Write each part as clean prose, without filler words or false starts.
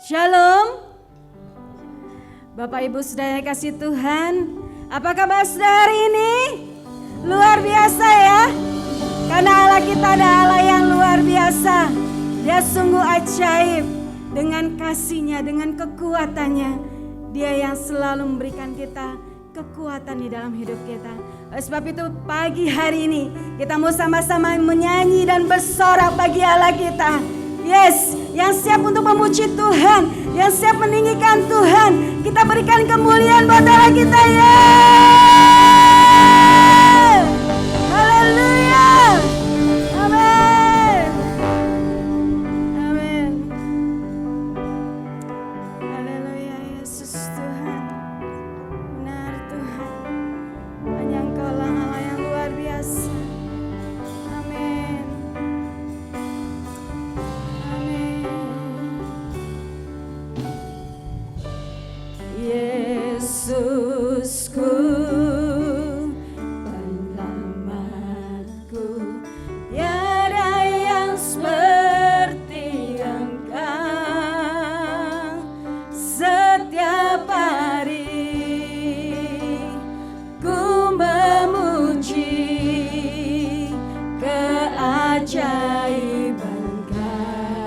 Shalom. Bapak Ibu saudara yang kasih Tuhan, apa kabar saudara hari ini? Luar biasa ya. Karena Allah kita ada Allah yang luar biasa. Dia sungguh ajaib dengan kasih-Nya, dengan kekuatannya. Dia yang selalu memberikan kita kekuatan di dalam hidup kita. Oleh sebab itu pagi hari ini kita mau sama-sama menyanyi dan bersorak bagi Allah kita. Yes, yang siap untuk memuji Tuhan, yang siap meninggikan Tuhan. Kita berikan kemuliaan buat Allah kita ya. Haleluya. Amin. Amin. Haleluya Yesus Tuhan. Benar Tuhan. Hanya Engkau lah Allah yang luar biasa. Amin. Yesusku, penyelamatku, tiada yang seperti Engkau. Setiap hari ku memuji keajaiban kasih-Mu.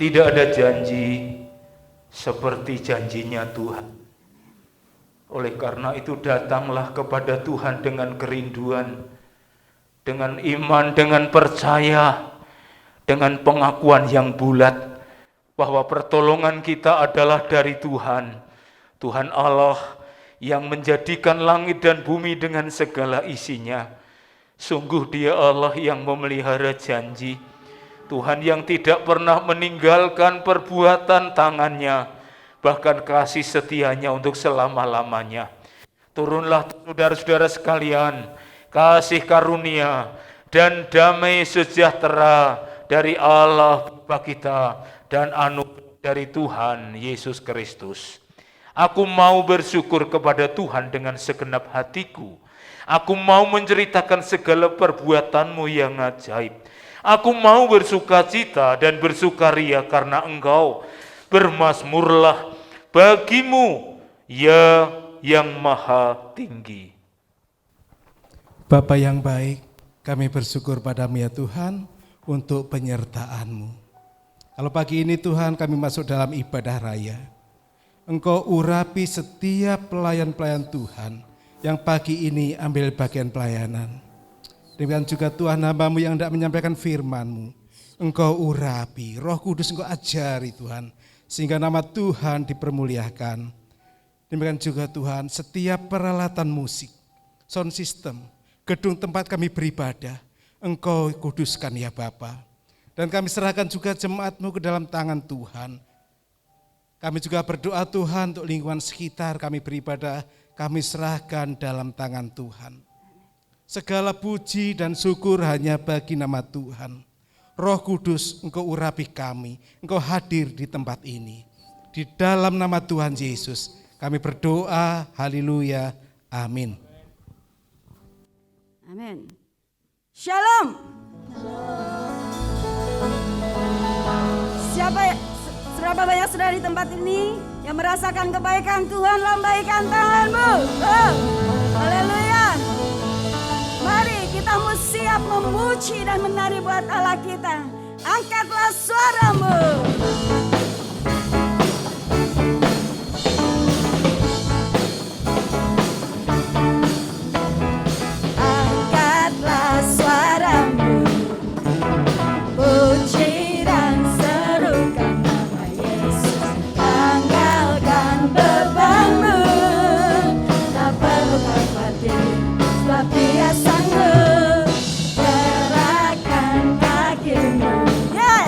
Tidak ada janji seperti janjinya Tuhan. Oleh karena itu datanglah kepada Tuhan dengan kerinduan, dengan iman, dengan percaya, dengan pengakuan yang bulat bahwa pertolongan kita adalah dari Tuhan. Tuhan Allah yang menjadikan langit dan bumi dengan segala isinya. Sungguh Dia Allah yang memelihara janji. Tuhan yang tidak pernah meninggalkan perbuatan tangannya, bahkan kasih setianya untuk selama-lamanya. Turunlah saudara-saudara sekalian, kasih karunia dan damai sejahtera dari Allah Bapa kita dan anugerah dari Tuhan Yesus Kristus. Aku mau bersyukur kepada Tuhan dengan segenap hatiku. Aku mau menceritakan segala perbuatan-Mu yang ajaib. Aku mau bersukacita dan bersukaria karena Engkau. Bermazmurlah bagimu, ya yang maha tinggi. Bapa yang baik, kami bersyukur padamu ya Tuhan untuk penyertaan-Mu. Kalau pagi ini Tuhan kami masuk dalam ibadah raya, Engkau urapi setiap pelayan-pelayan Tuhan yang pagi ini ambil bagian pelayanan. Demikian juga Tuhan hamba-Mu yang hendak menyampaikan firman-Mu, Engkau urapi, Roh Kudus Engkau ajari Tuhan, sehingga nama Tuhan dipermuliakan. Demikian juga Tuhan setiap peralatan musik, sound system, gedung tempat kami beribadah, Engkau kuduskan ya Bapa. Dan kami serahkan juga jemaat-Mu ke dalam tangan Tuhan. Kami juga berdoa Tuhan untuk lingkungan sekitar kami beribadah, kami serahkan dalam tangan Tuhan. Segala puji dan syukur hanya bagi nama Tuhan. Roh Kudus Engkau urapi kami, Engkau hadir di tempat ini. Di dalam nama Tuhan Yesus kami berdoa, haleluya, amin. Amin. Shalom. Berapa banyak saudara di tempat ini yang merasakan kebaikan Tuhan? Lambaikan tanganmu. Haleluya. Mari kita mau siap memuji dan menari buat Allah kita. Angkatlah suaramu. Angkatlah suaramu. Puji dan serukan nama Yesus. Tanggalkan bebanmu. Tak perlu khawatir, sebab Dia sanggup. Gerakkan kakimu. Yeah.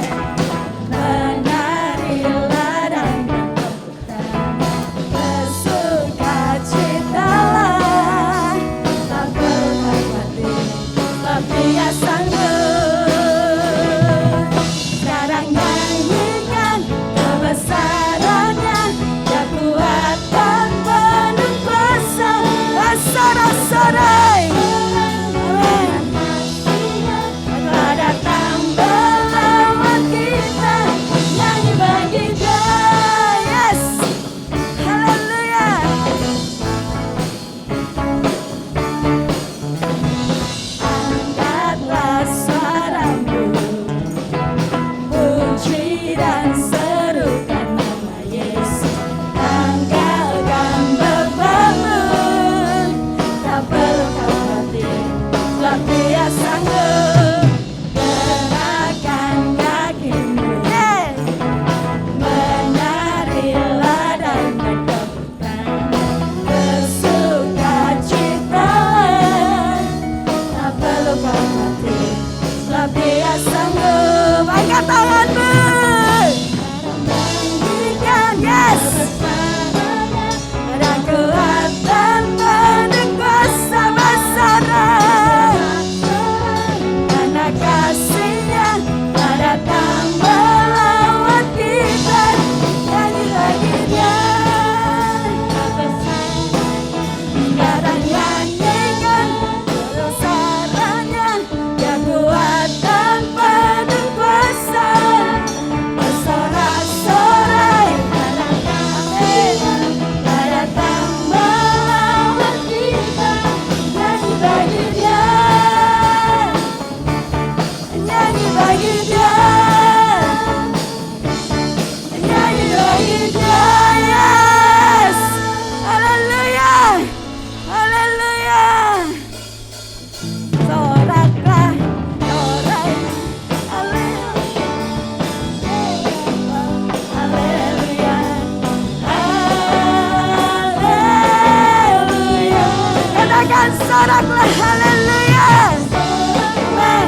soraklah haleluya. Amen.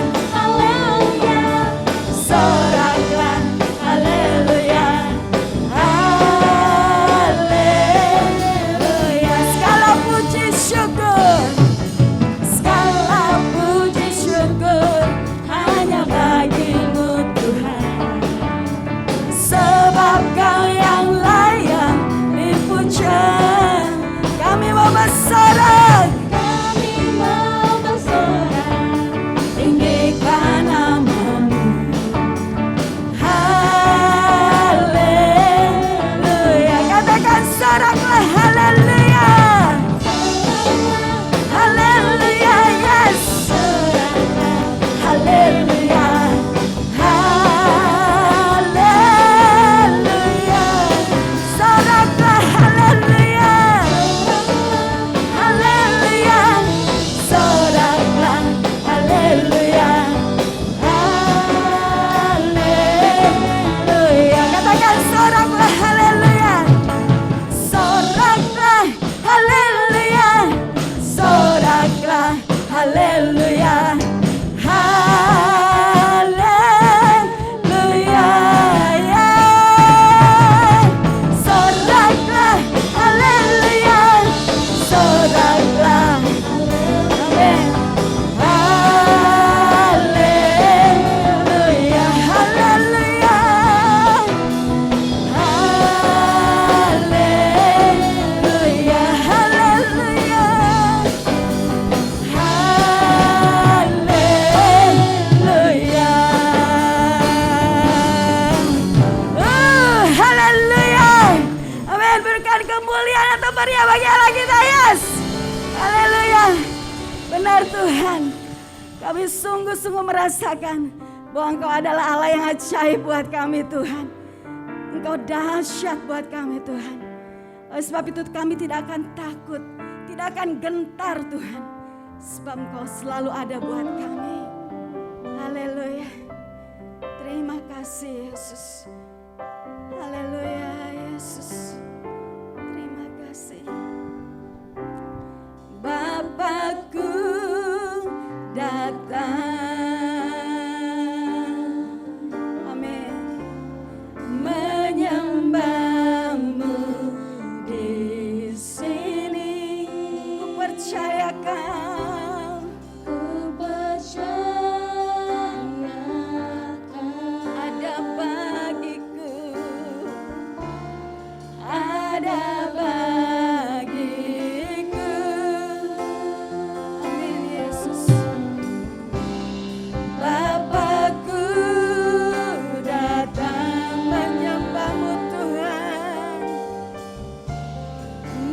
Soraklah haleluya. Haleluya. Segala puji syukur, segala puji syukur hanya bagimu Tuhan. Sebab Kau yang layak dipuja. Kami mau bersorak, tinggikan namamu. Haleluya. Katakan soraklah haleluya. Haleluya, yes. Haleluya. Haleluya. Soraklah haleluya. Haleluya. Soraklah haleluya. Haleluya. Katakan soraklah haleluya. Soraklah haleluya. Soraklah haleluya. Haleluya. Ya. Soraklah haleluya. Soraklah. Amin. Haleluya. Haleluya. Haleluya. Haleluya. Haleluya. Haleluya. Amin. Berikan kemuliaan atau meriah bagi Allah kita, yes. Haleluya. Benar Tuhan. Kami sungguh-sungguh merasakan bahwa Engkau adalah Allah yang ajaib buat kami Tuhan. Engkau dahsyat buat kami Tuhan. Oleh sebab itu kami tidak akan takut, tidak akan gentar Tuhan. Sebab Engkau selalu ada buat kami. Haleluya. Terima kasih Yesus. Haleluya Yesus. Terima kasih. Bapakku datang. Amin. Menyembahmu di sini. Ku percayakan. Ada bagiku. Ada bagiku. Amin Yesus. Bapakku datang menyembahmu Tuhan.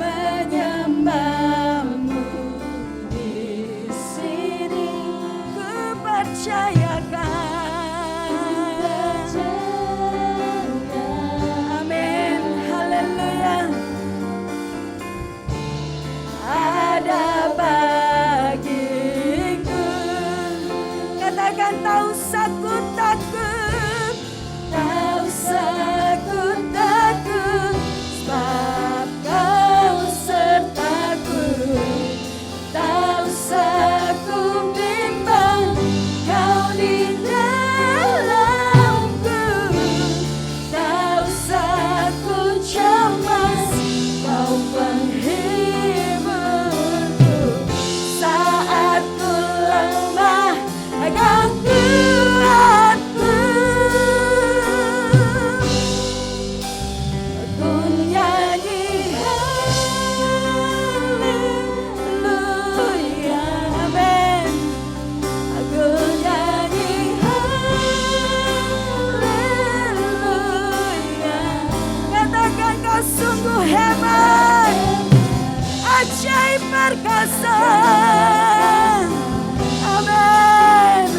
Menyembahmu di sini. Ku percayakan. Amin. Haleluya. Ada bagiku. Katakan tak usah ku takut. Tak usah ku takut. Sebab Kau sertaku. Tak usah ku bimbang. Kau di dalamku. Tak usah ku cemas. Kau penghiburku. Saat ku lemah, Kau kuatku. Ku nyanyi haleluya. Amin. Aku nyanyi haleluya. Katakan Kau sungguh hebat, ajaib perkasa. Amin.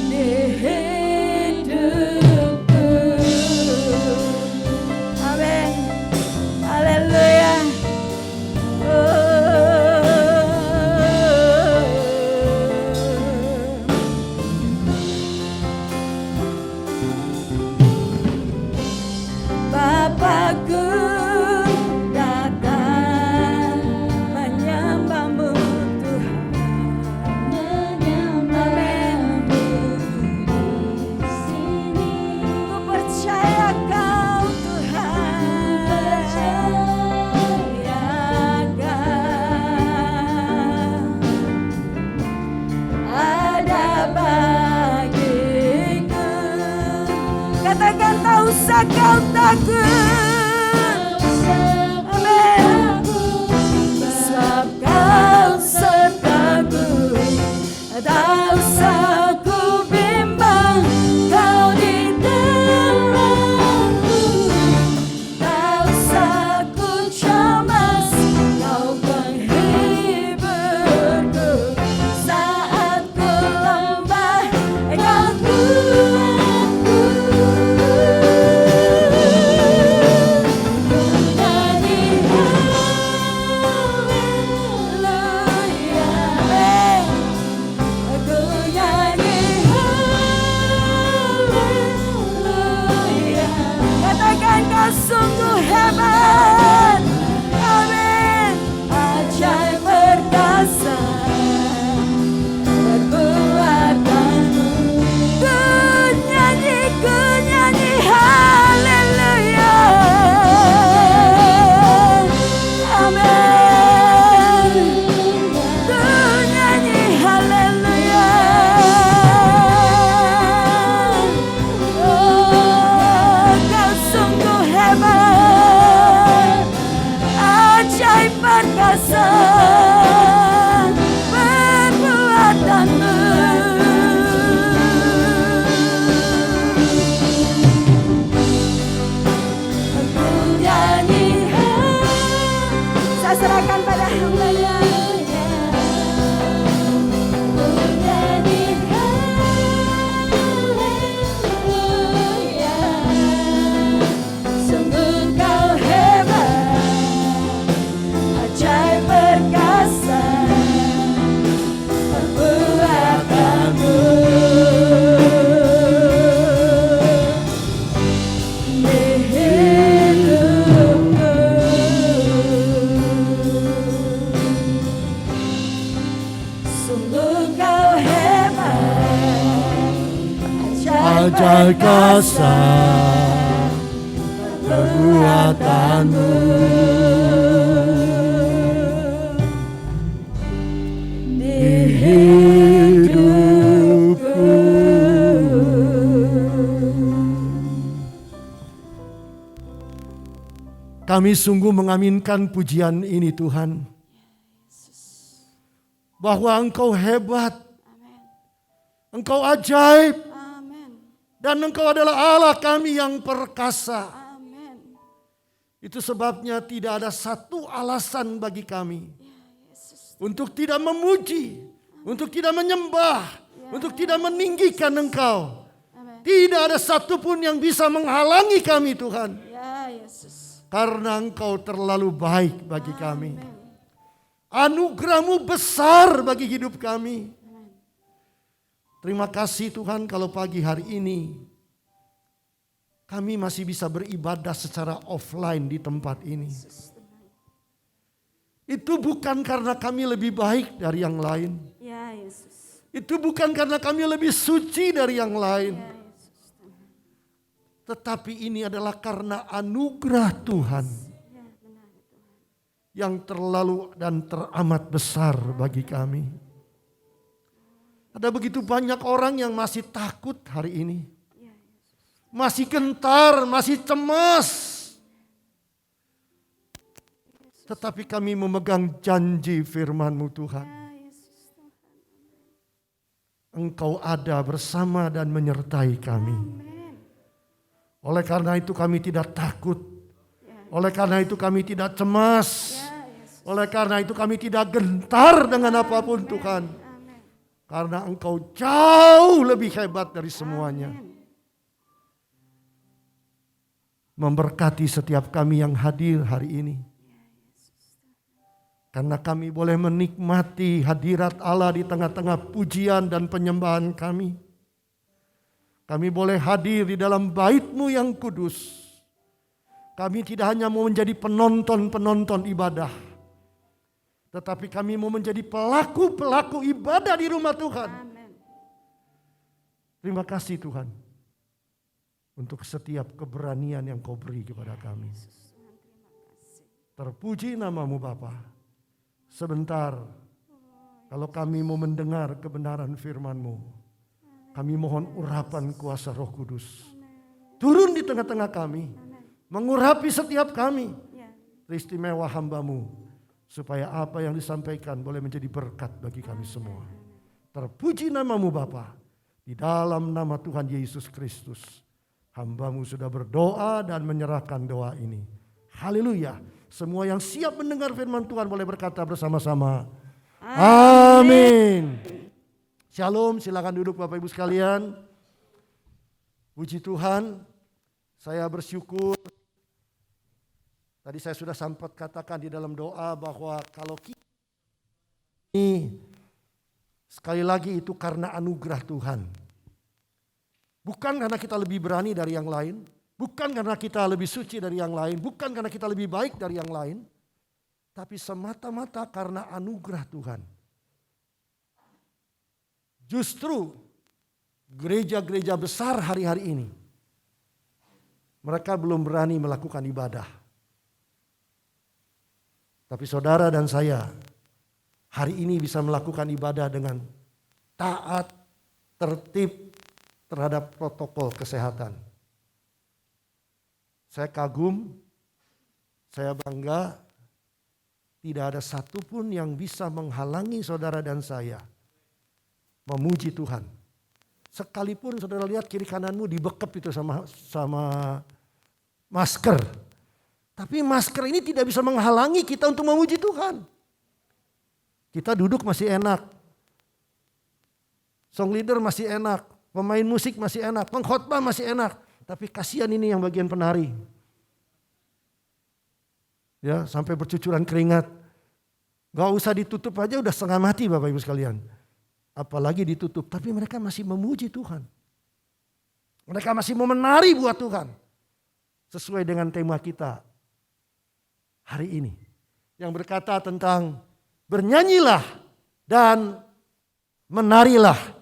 Di hidupku. Amin. Haleluya. usah kau takut. Amin. Sebab kau sertaku. Tak usah ku bimbang, kau di dalamku. Tak usah ku cemas, kau penghiburku. Saat ku lemah, kau kuatku. Nyanyi haleluya. Aku nyanyi haleluya. Katakan kau sungguh hebat. Amin. Ajaib perkasa perbuatanmu. Ku nyanyi haleluya. Amin. Ku nyanyi haleluya. Oh, kau sungguh hebat. Ajaib perkasa perbuatanmu. Aku nyanyi saya serahkan pada hamba-Nya. Aku nyanyi haleluya. Sungguh kau hebat, ajaib perkasa perbuatanmu. Di hidupku. Sungguh kau hebat, Ajaib kasar perbuatanmu. di Hidupku. Kami sungguh mengaminkan pujian ini Tuhan. Bahwa Engkau hebat, Engkau ajaib, Amin. dan Engkau adalah Allah kami yang perkasa. Amin. Itu sebabnya tidak ada satu alasan bagi kami untuk tidak memuji, untuk tidak menyembah, untuk tidak meninggikan Engkau. Amin. Tidak ada satupun yang bisa menghalangi kami Tuhan. Ya Yesus. Karena Engkau terlalu baik bagi kami. Anugerah-Mu besar bagi hidup kami. Terima kasih Tuhan kalau pagi hari ini kami masih bisa beribadah secara offline di tempat ini. Itu bukan karena kami lebih baik dari yang lain. Ya Yesus. Itu bukan karena kami lebih suci dari yang lain. Ya Yesus. Tetapi ini adalah karena anugerah Tuhan yang terlalu dan teramat besar bagi kami. Ada begitu banyak orang yang masih takut hari ini. Masih gentar, masih cemas. Tetapi kami memegang janji firman-Mu Tuhan. Engkau ada bersama dan menyertai kami. Oleh karena itu kami tidak takut. Oleh karena itu kami tidak cemas. Oleh karena itu kami tidak gentar dengan apapun Tuhan. Karena Engkau jauh lebih hebat dari semuanya. Memberkati setiap kami yang hadir hari ini. Karena kami boleh menikmati hadirat Allah di tengah-tengah pujian dan penyembahan kami. Kami boleh hadir di dalam bait-Mu yang kudus. Kami tidak hanya mau menjadi penonton-penonton ibadah. Tetapi kami mau menjadi pelaku-pelaku ibadah di rumah Tuhan. Terima kasih Tuhan. Untuk setiap keberanian yang Kau beri kepada kami. Terpuji nama-Mu Bapa. Sebentar, kalau kami mau mendengar kebenaran firman-Mu, kami mohon urapan kuasa Roh Kudus. turun di tengah-tengah kami, mengurapi setiap kami. Ya. Istimewa hamba-Mu, supaya apa yang disampaikan boleh menjadi berkat bagi kami semua. Terpuji nama-Mu Bapa, di dalam nama Tuhan Yesus Kristus. Hamba-Mu sudah berdoa dan menyerahkan doa ini. Haleluya. Semua yang siap mendengar firman Tuhan boleh berkata bersama-sama. Amin. Shalom, silakan duduk Bapak Ibu sekalian. Puji Tuhan, saya bersyukur. Tadi saya sudah sempat katakan di dalam doa bahwa kalau kita ini sekali lagi itu karena anugerah Tuhan. Bukan karena kita lebih berani dari yang lain, bukan karena kita lebih suci dari yang lain, bukan karena kita lebih baik dari yang lain, tapi semata-mata karena anugerah Tuhan. Justru gereja-gereja besar hari-hari ini, mereka belum berani melakukan ibadah. Tapi saudara dan saya hari ini bisa melakukan ibadah dengan taat, tertib terhadap protokol kesehatan. Saya kagum, saya bangga, tidak ada satupun yang bisa menghalangi saudara dan saya memuji Tuhan. Sekalipun saudara lihat kiri kananmu dibekep itu sama masker. Tapi masker ini tidak bisa menghalangi kita untuk memuji Tuhan. Kita duduk masih enak. Song leader masih enak. Pemain musik masih enak. Pengkhotbah masih enak. Tapi kasihan ini yang bagian penari. Ya, sampai bercucuran keringat. Gak usah ditutup aja udah setengah mati Bapak Ibu sekalian. Apalagi ditutup. Tapi mereka masih memuji Tuhan. Mereka masih mau menari buat Tuhan. Sesuai dengan tema kita hari ini. Yang berkata tentang bernyanyilah dan menarilah.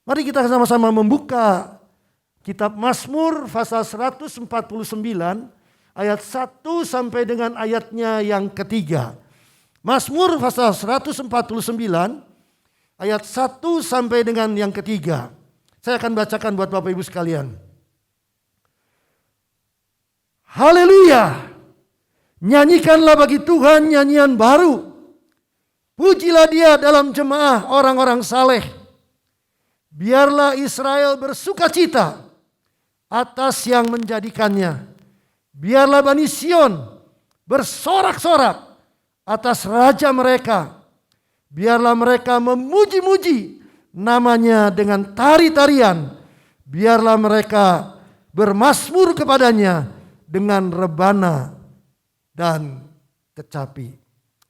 Mari kita sama-sama membuka kitab Mazmur pasal 149 ayat 1 sampai dengan ayatnya yang ketiga. Mazmur pasal 149 ayat 1 sampai dengan yang ketiga. Saya akan bacakan buat Bapak Ibu sekalian. Haleluya. Nyanyikanlah bagi Tuhan nyanyian baru. Pujilah Dia dalam jemaah orang-orang saleh. Biarlah Israel bersukacita atas yang menjadikannya. Biarlah Bani Sion bersorak-sorak atas raja mereka. Biarlah mereka memuji-muji namanya dengan tari-tarian. Biarlah mereka bermazmur kepadanya dengan rebana dan kecapi.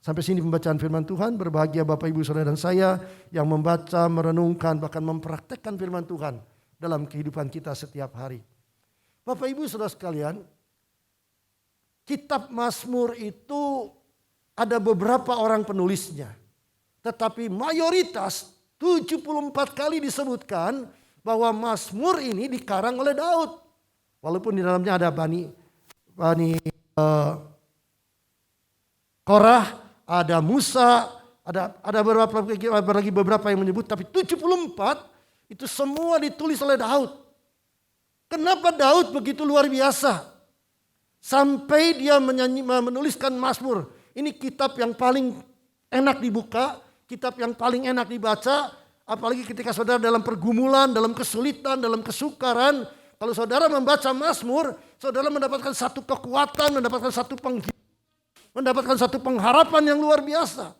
Sampai sini pembacaan firman Tuhan. Berbahagia Bapak Ibu Saudara dan saya yang membaca, merenungkan, bahkan mempraktekkan firman Tuhan dalam kehidupan kita setiap hari. Bapak Ibu Saudara sekalian, kitab Mazmur itu ada beberapa orang penulisnya. Tetapi mayoritas 74 kali disebutkan bahwa Mazmur ini dikarang oleh Daud. Walaupun di dalamnya ada Bani Korah, ada Musa, ada beberapa yang menyebut, tapi 74 itu semua ditulis oleh Daud. Kenapa Daud begitu luar biasa? Sampai dia menuliskan Mazmur. Ini kitab yang paling enak dibuka, kitab yang paling enak dibaca, apalagi ketika saudara dalam pergumulan, dalam kesulitan, dalam kesukaran. Kalau saudara membaca Mazmur, saudara mendapatkan satu kekuatan, mendapatkan satu mendapatkan satu pengharapan yang luar biasa.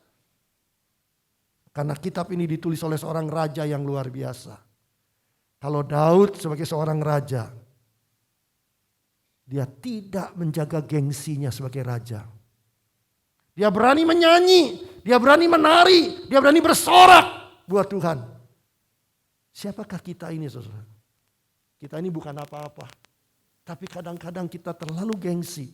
Karena kitab ini ditulis oleh seorang raja yang luar biasa. Kalau Daud sebagai seorang raja, dia tidak menjaga gengsinya sebagai raja. Dia berani menyanyi, dia berani menari, dia berani bersorak buat Tuhan. Siapakah kita ini, saudara? Kita ini bukan apa-apa. Tapi kadang-kadang kita terlalu gengsi.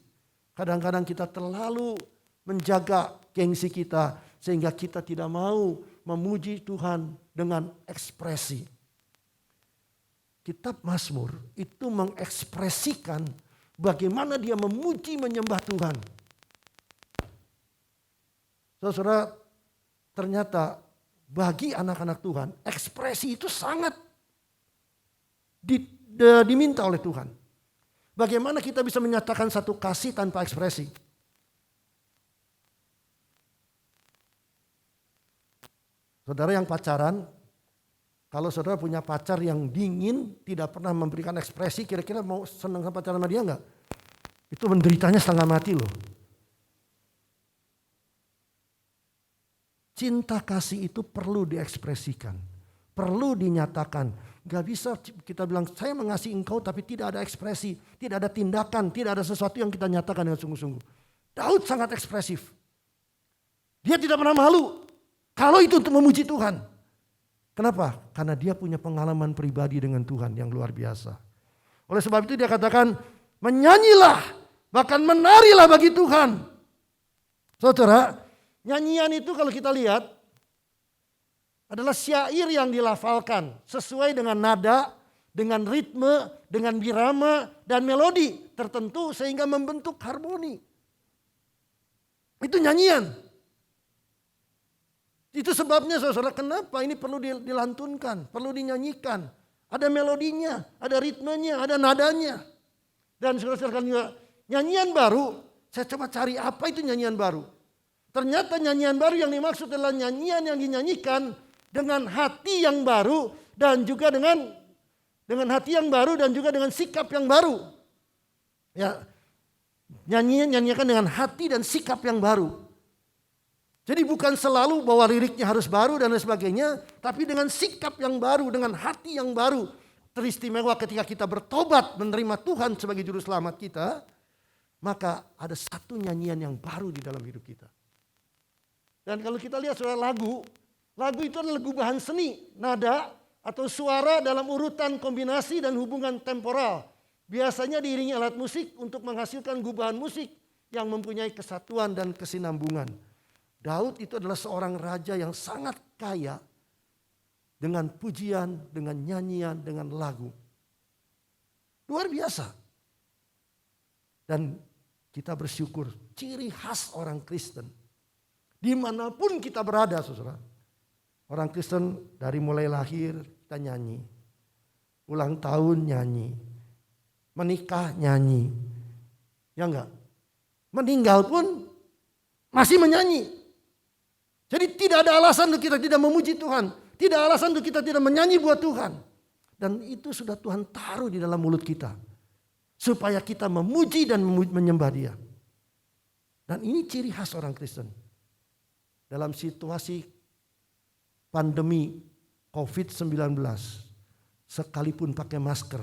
Kadang-kadang kita terlalu menjaga gengsi kita sehingga kita tidak mau memuji Tuhan dengan ekspresi. Kitab Mazmur itu mengekspresikan bagaimana dia memuji menyembah Tuhan. Saudara, ternyata bagi anak-anak Tuhan ekspresi itu sangat diminta oleh Tuhan. Bagaimana kita bisa menyatakan satu kasih tanpa ekspresi? Saudara yang pacaran, kalau saudara punya pacar yang dingin, tidak pernah memberikan ekspresi, kira-kira mau senang sama pacaran sama dia enggak? Itu menderitanya setengah mati loh. Cinta kasih itu perlu diekspresikan, perlu dinyatakan. Gak bisa kita bilang saya mengasihi engkau tapi tidak ada ekspresi, tidak ada tindakan, tidak ada sesuatu yang kita nyatakan dengan sungguh-sungguh. Daud sangat ekspresif. Dia tidak pernah malu kalau itu untuk memuji Tuhan. Kenapa? Karena dia punya pengalaman pribadi dengan Tuhan yang luar biasa. Oleh sebab itu dia katakan, menyanyilah, bahkan menarilah bagi Tuhan. Saudara, nyanyian itu kalau kita lihat adalah syair yang dilafalkan sesuai dengan nada, dengan ritme, dengan birama dan melodi tertentu sehingga membentuk harmoni. Itu nyanyian. Itu sebabnya saudara kenapa ini perlu dilantunkan, perlu dinyanyikan. Ada melodinya, ada ritmenya, ada nadanya. Dan saudara-saudara juga nyanyian baru, saya coba cari apa itu nyanyian baru. Ternyata nyanyian baru yang dimaksud adalah nyanyian yang dinyanyikan dengan hati yang baru dan juga dengan hati yang baru dan juga dengan sikap yang baru. Ya, nyanyikan dengan hati dan sikap yang baru. Jadi bukan selalu bahwa liriknya harus baru dan lain sebagainya, tapi dengan sikap yang baru, dengan hati yang baru. Teristimewa ketika kita bertobat menerima Tuhan sebagai juru selamat kita, maka ada satu nyanyian yang baru di dalam hidup kita. Dan kalau kita lihat saudara lagu itu adalah gubahan seni, nada atau suara dalam urutan kombinasi dan hubungan temporal. Biasanya diiringi alat musik untuk menghasilkan gubahan musik yang mempunyai kesatuan dan kesinambungan. Daud itu adalah seorang raja yang sangat kaya dengan pujian, dengan nyanyian, dengan lagu. Luar biasa. Dan kita bersyukur ciri khas orang Kristen. Dimanapun kita berada saudara. Orang Kristen dari mulai lahir kita nyanyi. Ulang tahun nyanyi. Menikah nyanyi. Ya enggak? Meninggal pun masih menyanyi. Jadi tidak ada alasan untuk kita tidak memuji Tuhan. Tidak ada alasan untuk kita tidak menyanyi buat Tuhan. Dan itu sudah Tuhan taruh di dalam mulut kita. Supaya kita memuji dan menyembah Dia. Dan ini ciri khas orang Kristen. Dalam situasi pandemi COVID-19. Sekalipun pakai masker.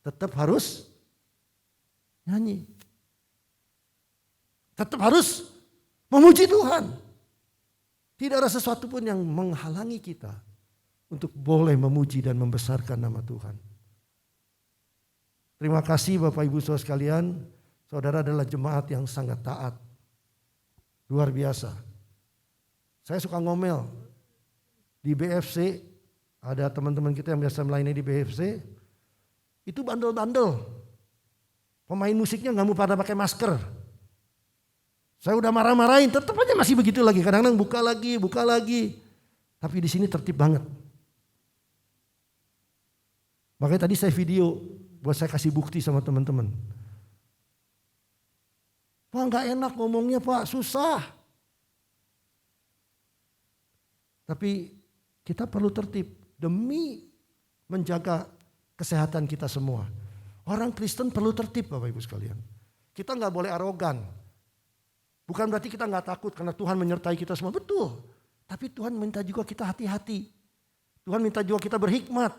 Tetap harus nyanyi. Tetap harus memuji Tuhan. Tidak ada sesuatu pun yang menghalangi kita untuk boleh memuji dan membesarkan nama Tuhan. Terima kasih Bapak Ibu Saudara sekalian. Saudara adalah jemaat yang sangat taat. Luar biasa. Saya suka ngomel. Di BFC, ada teman-teman kita yang biasa melayani di BFC. Itu bandel-bandel. Pemain musiknya gak mau pada pakai masker. Saya udah marah-marahin, tetap aja masih begitu lagi. Kadang-kadang buka lagi. Tapi di sini tertib banget. Makanya tadi saya video buat saya kasih bukti sama teman-teman. Pak nggak enak ngomongnya Pak, susah. Tapi kita perlu tertib demi menjaga kesehatan kita semua. Orang Kristen perlu tertib Bapak Ibu sekalian. Kita nggak boleh arogan. Bukan berarti kita nggak takut karena Tuhan menyertai kita semua. Betul. Tapi Tuhan minta juga kita hati-hati. Tuhan minta juga kita berhikmat.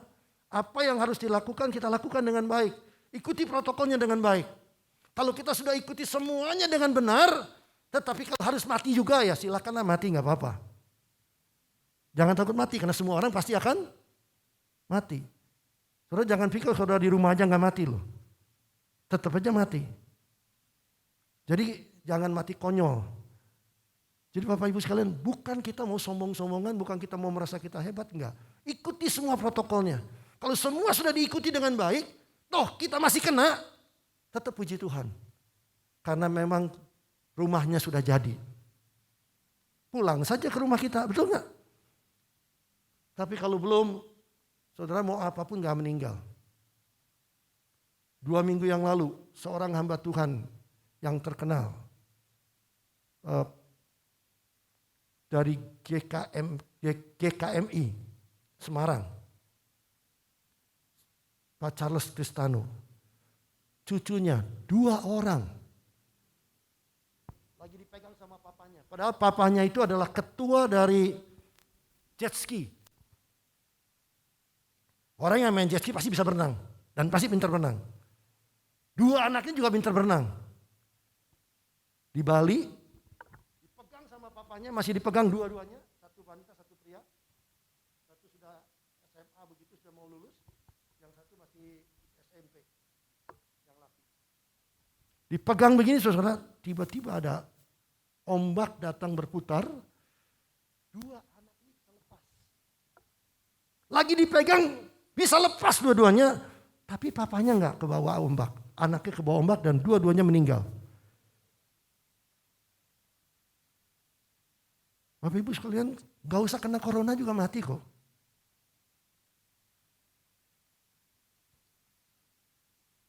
Apa yang harus dilakukan kita lakukan dengan baik. Ikuti protokolnya dengan baik. Kalau kita sudah ikuti semuanya dengan benar. Tetapi kalau harus mati juga ya silakanlah mati nggak apa-apa. Jangan takut mati karena semua orang pasti akan mati. Saudara jangan pikir saudara di rumah aja nggak mati loh. Tetap aja mati. Jadi jangan mati konyol. Jadi Bapak Ibu sekalian, bukan kita mau sombong-sombongan, bukan kita mau merasa kita hebat, enggak. Ikuti semua protokolnya. Kalau semua sudah diikuti dengan baik, toh kita masih kena, tetap puji Tuhan. Karena memang rumahnya sudah jadi. Pulang saja ke rumah kita, betul enggak? Tapi kalau belum, saudara mau apapun enggak meninggal. 2 minggu yang lalu, seorang hamba Tuhan yang terkenal dari GKMI Semarang, Pak Charles Tristano, cucunya 2 orang lagi dipegang sama papanya. Padahal papanya itu adalah ketua dari jet ski. Orang yang main jet ski pasti bisa berenang dan pasti pintar berenang. 2 anaknya juga pintar berenang. Di Bali, dipegang sama papanya, masih dipegang dua-duanya. Satu wanita, satu pria. Satu sudah SMA begitu, sudah mau lulus. Yang satu masih SMP, yang laki. Dipegang begini saudara, tiba-tiba ada ombak datang berputar. 2 anak ini bisa lepas. Lagi dipegang, bisa lepas dua-duanya. Tapi papanya enggak ke bawah ombak. Anaknya ke bawah ombak dan dua-duanya meninggal. Bapak Ibu sekalian, gak usah kena corona juga mati kok.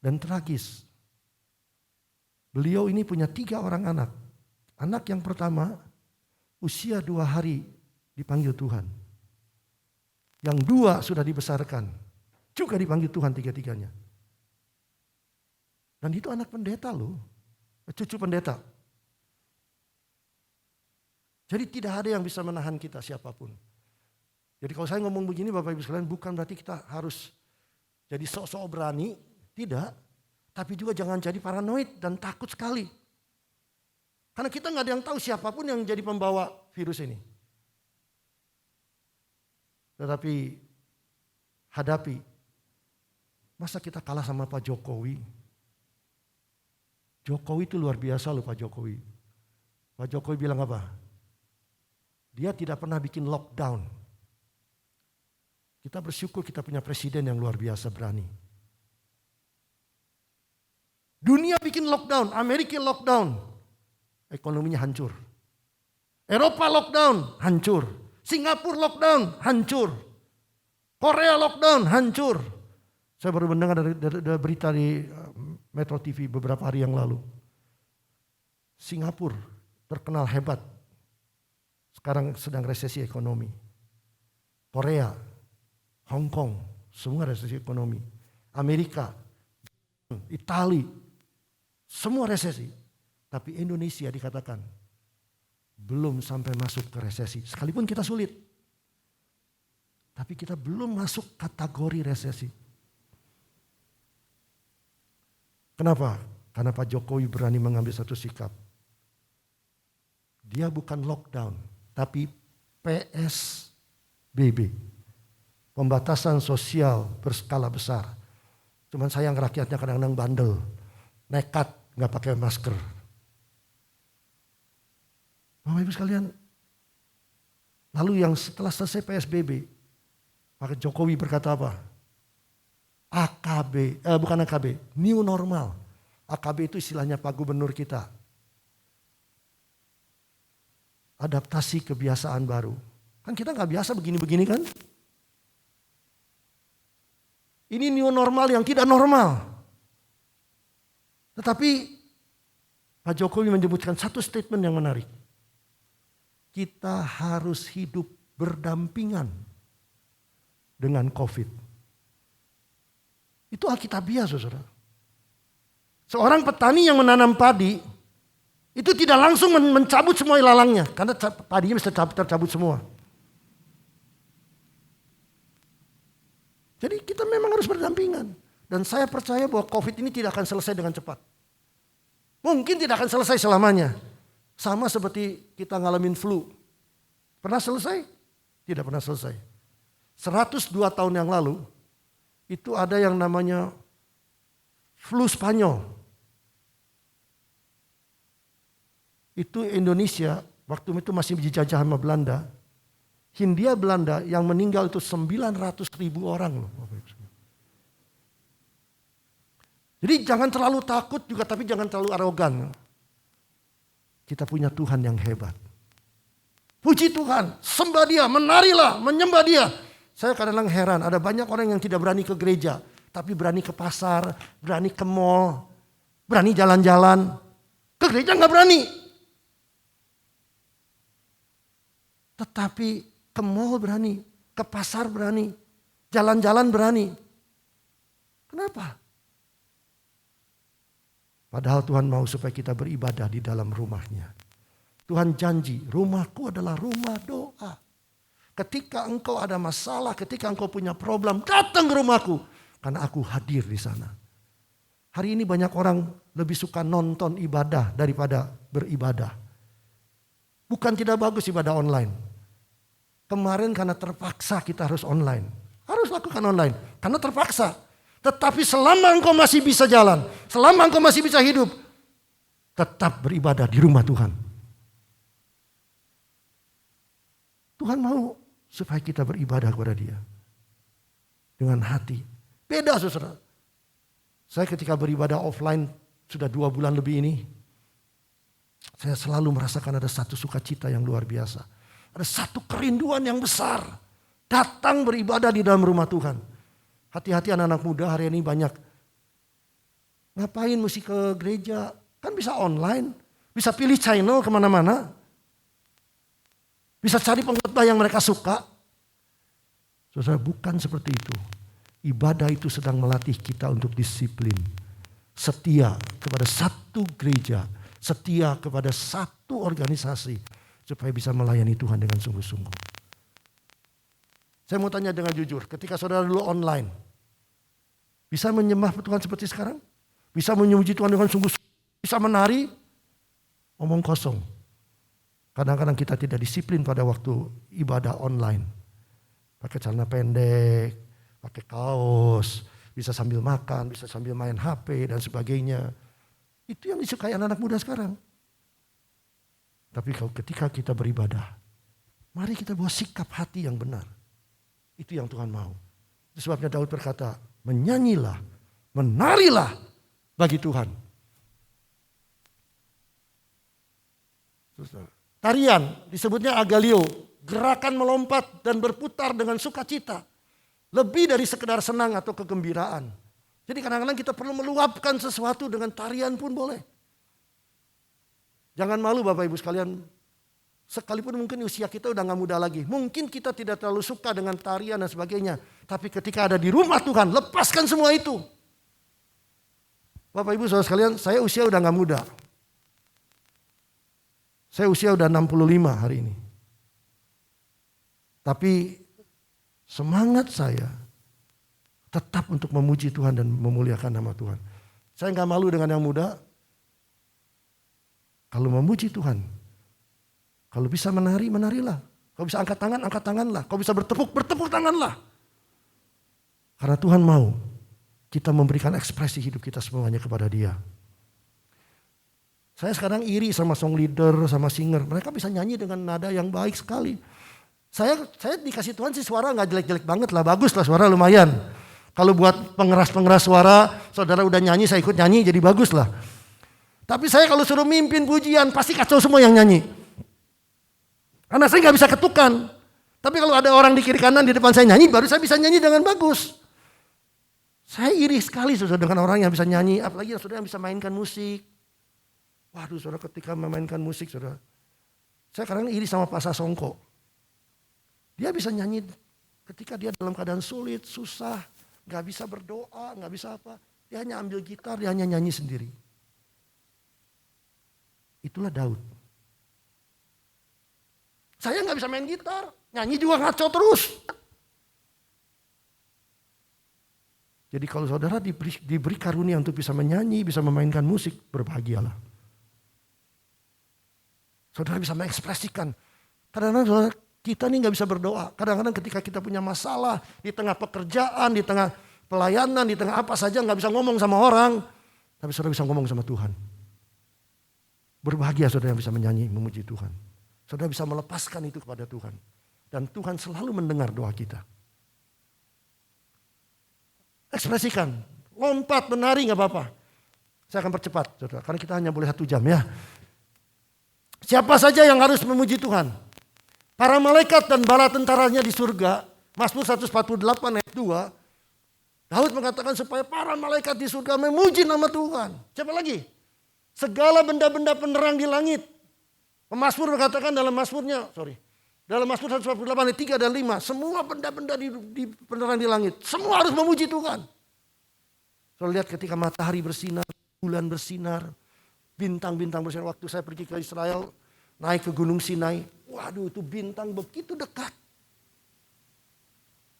Dan tragis, beliau ini punya 3 orang anak. Anak yang pertama usia 2 hari dipanggil Tuhan. Yang 2 sudah dibesarkan, juga dipanggil Tuhan 3-tiganya. Dan itu anak pendeta loh, cucu pendeta. Jadi tidak ada yang bisa menahan kita siapapun. Jadi kalau saya ngomong begini Bapak Ibu sekalian, bukan berarti kita harus jadi sok-sok berani, tidak. Tapi juga jangan jadi paranoid dan takut sekali. Karena kita nggak ada yang tahu siapapun yang jadi pembawa virus ini. Tetapi hadapi, masa kita kalah sama Pak Jokowi? Jokowi itu luar biasa loh Pak Jokowi. Pak Jokowi bilang apa? Dia tidak pernah bikin lockdown. Kita bersyukur kita punya presiden yang luar biasa berani. Dunia bikin lockdown, Amerika lockdown, ekonominya hancur. Eropa lockdown, hancur. Singapura lockdown, hancur. Korea lockdown, hancur. Saya baru mendengar dari berita di Metro TV beberapa hari yang lalu. Singapura terkenal hebat. Sekarang sedang resesi ekonomi. Korea, Hong Kong, semua resesi ekonomi. Amerika, Italia, semua resesi. Tapi Indonesia dikatakan belum sampai masuk ke resesi. Sekalipun kita sulit. Tapi kita belum masuk kategori resesi. Kenapa? Karena Pak Jokowi berani mengambil satu sikap. Dia bukan lockdown, tapi PSBB. Pembatasan sosial berskala besar. Cuman sayang rakyatnya kadang-kadang bandel. Nekat, gak pakai masker. Bapak Ibu sekalian, lalu yang setelah selesai PSBB, Pak Jokowi berkata apa? Bukan AKB, new normal. AKB itu istilahnya Pak Gubernur kita. Adaptasi kebiasaan baru. Kan kita gak biasa begini-begini kan? Ini new normal yang tidak normal. Tetapi Pak Jokowi menyebutkan satu statement yang menarik. Kita harus hidup berdampingan dengan COVID. Itu alkitabiah saudara. Seorang petani yang menanam padi, itu tidak langsung mencabut semua ilalangnya. Karena padinya bisa tercabut semua. Jadi kita memang harus berdampingan. Dan saya percaya bahwa COVID ini tidak akan selesai dengan cepat. Mungkin tidak akan selesai selamanya. Sama seperti kita ngalamin flu. Pernah selesai? Tidak pernah selesai. 102 tahun yang lalu, itu ada yang namanya flu Spanyol. Itu Indonesia, waktu itu masih dijajah sama Belanda. Hindia Belanda yang meninggal itu 900.000 orang. Jadi jangan terlalu takut juga, tapi jangan terlalu arogan. Kita punya Tuhan yang hebat. Puji Tuhan, sembah Dia, menarilah, menyembah Dia. Saya kadang-kadang heran, ada banyak orang yang tidak berani ke gereja. tapi berani ke pasar, berani ke mall, berani jalan-jalan. Ke gereja nggak berani. Tetapi ke mall berani, ke pasar berani, jalan-jalan berani. Kenapa? Padahal Tuhan mau supaya kita beribadah di dalam rumahnya. Tuhan janji, rumahku adalah rumah doa. Ketika engkau ada masalah, ketika engkau punya problem, datang ke rumahku. Karena aku hadir di sana. Hari ini banyak orang lebih suka nonton ibadah daripada beribadah. Bukan tidak bagus ibadah online. Kemarin karena terpaksa kita harus online. Harus lakukan online. Karena terpaksa. Tetapi selama engkau masih bisa jalan. Selama engkau masih bisa hidup. Tetap beribadah di rumah Tuhan. Tuhan mau supaya kita beribadah kepada Dia. Dengan hati. Beda saudara. Saya ketika beribadah offline sudah 2 bulan lebih ini. Saya selalu merasakan ada satu sukacita yang luar biasa. Ada satu kerinduan yang besar. Datang beribadah di dalam rumah Tuhan. Hati-hati anak-anak muda hari ini banyak. Ngapain mesti ke gereja? Kan bisa online. Bisa pilih channel kemana-mana. Bisa cari pengkhotbah yang mereka suka. Saudara, bukan seperti itu. Ibadah itu sedang melatih kita untuk disiplin. Setia kepada satu gereja. Setia kepada satu organisasi. Supaya bisa melayani Tuhan dengan sungguh-sungguh. Saya mau tanya dengan jujur. Ketika saudara dulu online. Bisa menyembah Tuhan seperti sekarang? Bisa memuji Tuhan dengan sungguh-sungguh? Bisa menari? Omong kosong. Kadang-kadang kita tidak disiplin pada waktu ibadah online. Pakai celana pendek, pakai kaos, bisa sambil makan, bisa sambil main HP dan sebagainya. Itu yang disukai anak-anak muda sekarang. Tapi kalau ketika kita beribadah, mari kita bawa sikap hati yang benar. Itu yang Tuhan mau. Itu sebabnya Daud berkata, menyanyilah, menarilah bagi Tuhan. Tarian disebutnya agalio, gerakan melompat dan berputar dengan sukacita. Lebih dari sekedar senang atau kegembiraan. Jadi kadang-kadang kita perlu meluapkan sesuatu dengan tarian pun boleh. Jangan malu Bapak Ibu sekalian. Sekalipun mungkin usia kita udah gak muda lagi. Mungkin kita tidak terlalu suka dengan tarian dan sebagainya. Tapi ketika ada di rumah Tuhan, lepaskan semua itu. Bapak Ibu saudara sekalian, saya usia udah gak muda. Saya usia udah 65 hari ini. Tapi semangat saya tetap untuk memuji Tuhan dan memuliakan nama Tuhan. Saya gak malu dengan yang muda. Kalau memuji Tuhan, kalau bisa menari, menarilah. Kalau bisa angkat tanganlah. Kalau bisa bertepuk tanganlah. Karena Tuhan mau kita memberikan ekspresi hidup kita semuanya kepada Dia. Saya sekarang iri sama song leader, sama singer. Mereka bisa nyanyi dengan nada yang baik sekali. Saya dikasih Tuhan sih suara gak jelek-jelek banget lah. Bagus lah suara lumayan. Kalau buat pengeras-pengeras suara, saudara udah nyanyi, saya ikut nyanyi jadi bagus lah. Tapi saya kalau suruh mimpin pujian, pasti kacau semua yang nyanyi. Karena saya gak bisa ketukan. Tapi kalau ada orang di kiri kanan di depan saya nyanyi, baru saya bisa nyanyi dengan bagus. Saya iri sekali saudara dengan orang yang bisa nyanyi, apalagi saudara yang bisa mainkan musik. Waduh saudara, ketika memainkan musik saudara. Saya kadang iri sama Pak Sasongko. Dia bisa nyanyi ketika dia dalam keadaan sulit, susah, gak bisa berdoa, gak bisa apa. Dia hanya ambil gitar, dia hanya nyanyi sendiri. Itulah Daud. Saya gak bisa main gitar, nyanyi juga ngaco terus. Jadi kalau saudara diberi karunia untuk bisa menyanyi, bisa memainkan musik, berbahagialah. Saudara bisa mengekspresikan. Kadang-kadang kita nih gak bisa berdoa. Kadang-kadang ketika kita punya masalah, di tengah pekerjaan, di tengah pelayanan, di tengah apa saja gak bisa ngomong sama orang. Tapi saudara bisa ngomong sama Tuhan. Berbahagia saudara yang bisa menyanyi, memuji Tuhan. Saudara bisa melepaskan itu kepada Tuhan. Dan Tuhan selalu mendengar doa kita. Ekspresikan, lompat, menari gak apa-apa. Saya akan percepat saudara, karena kita hanya boleh 1 jam ya. Siapa saja yang harus memuji Tuhan? Para malaikat dan bala tentaranya di surga, Mazmur 148 ayat 2. Daud mengatakan supaya para malaikat di surga memuji nama Tuhan. Siapa lagi? Segala benda-benda penerang di langit. Pemazmur berkatakan dalam Mazmurnya, dalam Mazmur 148 ayat 3 dan 5, semua benda-benda di penerang di langit, semua harus memuji Tuhan. Saya lihat ketika matahari bersinar, bulan bersinar, bintang-bintang bersinar. Waktu saya pergi ke Israel, naik ke Gunung Sinai, waduh itu bintang begitu dekat.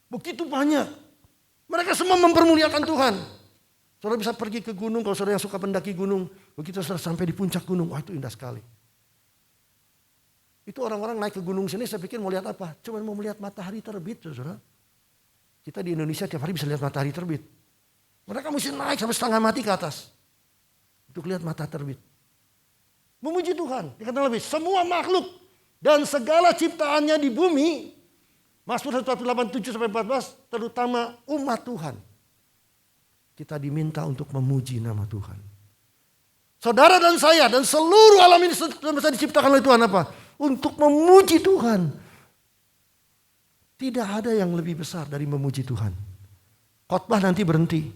Begitu banyak. Mereka semua mempermuliakan Tuhan. Saudara bisa pergi ke gunung, kalau saudara yang suka mendaki gunung, begitu saudara sampai di puncak gunung, wah itu indah sekali. Itu orang-orang naik ke gunung sini, saya pikir mau lihat apa? Cuma mau melihat matahari terbit, saudara. Kita di Indonesia tiap hari bisa lihat matahari terbit. Mereka mesti naik sampai setengah mati ke atas untuk lihat matahari terbit. Memuji Tuhan. Dikatakan lebih, semua makhluk dan segala ciptaannya di bumi, Mazmur 187-14, terutama umat Tuhan. Kita diminta untuk memuji nama Tuhan. Saudara dan saya dan seluruh alam ini bisa diciptakan oleh Tuhan apa? Untuk memuji Tuhan. Tidak ada yang lebih besar dari memuji Tuhan. Khotbah nanti berhenti.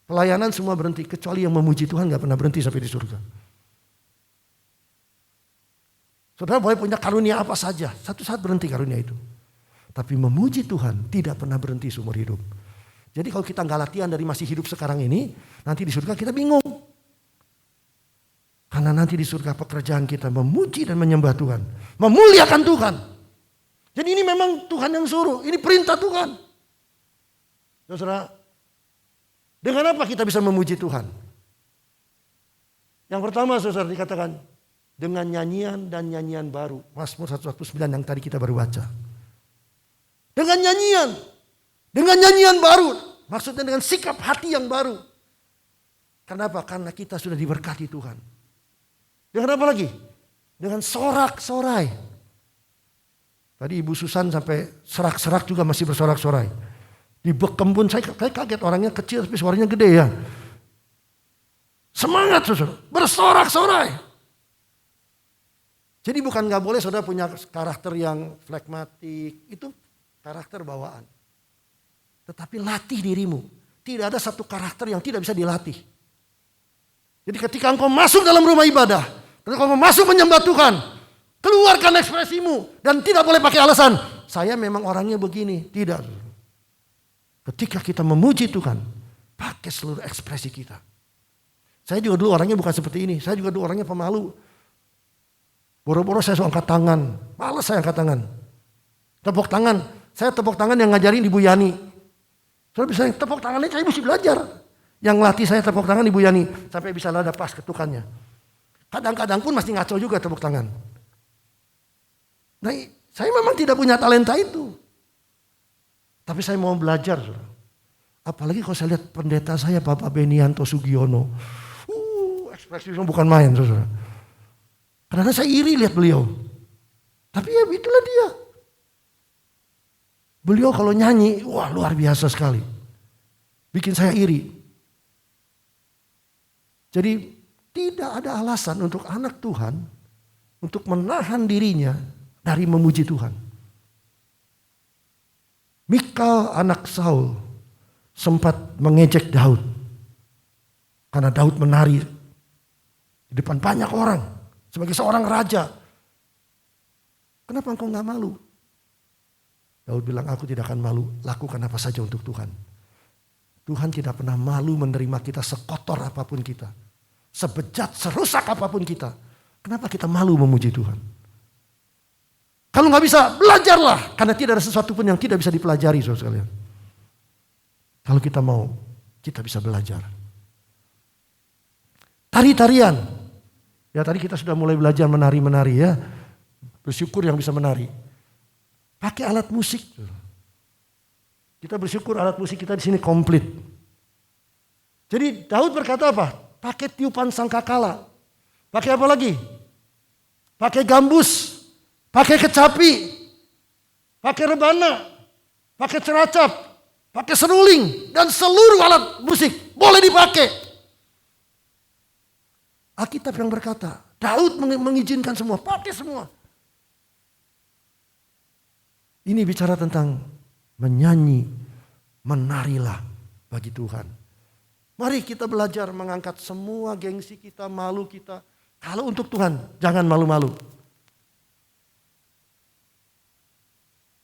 Pelayanan semua berhenti. Kecuali yang memuji Tuhan gak pernah berhenti sampai di surga. Saudara boleh punya karunia apa saja. Satu saat berhenti karunia itu. Tapi memuji Tuhan tidak pernah berhenti seumur hidup. Jadi kalau kita gak latihan dari masih hidup sekarang ini, nanti di surga kita bingung. Karena nanti di surga pekerjaan kita memuji dan menyembah Tuhan. Memuliakan Tuhan. Jadi ini memang Tuhan yang suruh. Ini perintah Tuhan. Saudara, dengan apa kita bisa memuji Tuhan? Yang pertama saudara dikatakan, dengan nyanyian dan nyanyian baru. Mazmur 119 yang tadi kita baru baca. Dengan nyanyian. Dengan nyanyian baru. Maksudnya dengan sikap hati yang baru. Kenapa? Karena kita sudah diberkati Tuhan. Dengan apa lagi? Dengan sorak-sorai. Tadi Ibu Susan sampai serak-serak juga masih bersorak-sorai. Di Bekem pun saya kaget, orangnya kecil tapi suaranya gede ya. Semangat saudara, bersorak-sorai. Jadi bukan gak boleh saudara punya karakter yang flegmatik, itu karakter bawaan. Tetapi latih dirimu. Tidak ada satu karakter yang tidak bisa dilatih. Jadi ketika engkau masuk dalam rumah ibadah, ketika engkau masuk menyembah Tuhan, keluarkan ekspresimu dan tidak boleh pakai alasan, saya memang orangnya begini. Tidak. Ketika kita memuji Tuhan, pakai seluruh ekspresi kita. Saya juga dulu orangnya bukan seperti ini. Saya juga dulu orangnya pemalu. Boro-boro saya suka angkat tangan. Malas saya angkat tangan. Tepuk tangan. Saya tepuk tangan yang ngajarin Ibu Yani. Saya bisa tepuk tangannya saya mesti belajar. Yang latih saya tepuk tangan Ibu Yani. Sampai bisa ada pas ketukannya. Kadang-kadang pun masih ngaco juga tepuk tangan. Nah, saya memang tidak punya talenta itu. Tapi saya mau belajar. Apalagi kalau saya lihat pendeta saya Bapak Benianto Sugiono. Ekspresinya bukan main. Saudara. Karena saya iri lihat beliau. Tapi ya itulah dia. Beliau kalau nyanyi, wah luar biasa sekali. Bikin saya iri. Jadi tidak ada alasan untuk anak Tuhan untuk menahan dirinya dari memuji Tuhan. Mikal anak Saul sempat mengejek Daud. Karena Daud menari di depan banyak orang sebagai seorang raja. Kenapa engkau gak malu? Daud bilang, aku tidak akan malu, lakukan apa saja untuk Tuhan. Tuhan tidak pernah malu menerima kita sekotor apapun kita. Sebejat, serusak apapun kita. Kenapa kita malu memuji Tuhan? Kalau gak bisa, belajarlah. Karena tidak ada sesuatu pun yang tidak bisa dipelajari, saudara sekalian. Kalau kita mau, kita bisa belajar. Tari-tarian. Ya tadi kita sudah mulai belajar menari-menari ya. Bersyukur yang bisa menari. Pakai alat musik. Kita bersyukur alat musik kita di sini komplit. Jadi Daud berkata apa? Pakai tiupan sangkakala. Pakai apa lagi? Pakai gambus. Pakai kecapi. Pakai rebana. Pakai ceracap. Pakai seruling. Dan seluruh alat musik boleh dipakai. Alkitab yang berkata, Daud mengizinkan semua. Pakai semua. Ini bicara tentang menyanyi, menarilah bagi Tuhan. Mari kita belajar mengangkat semua gengsi kita, malu kita. Kalau untuk Tuhan, jangan malu-malu.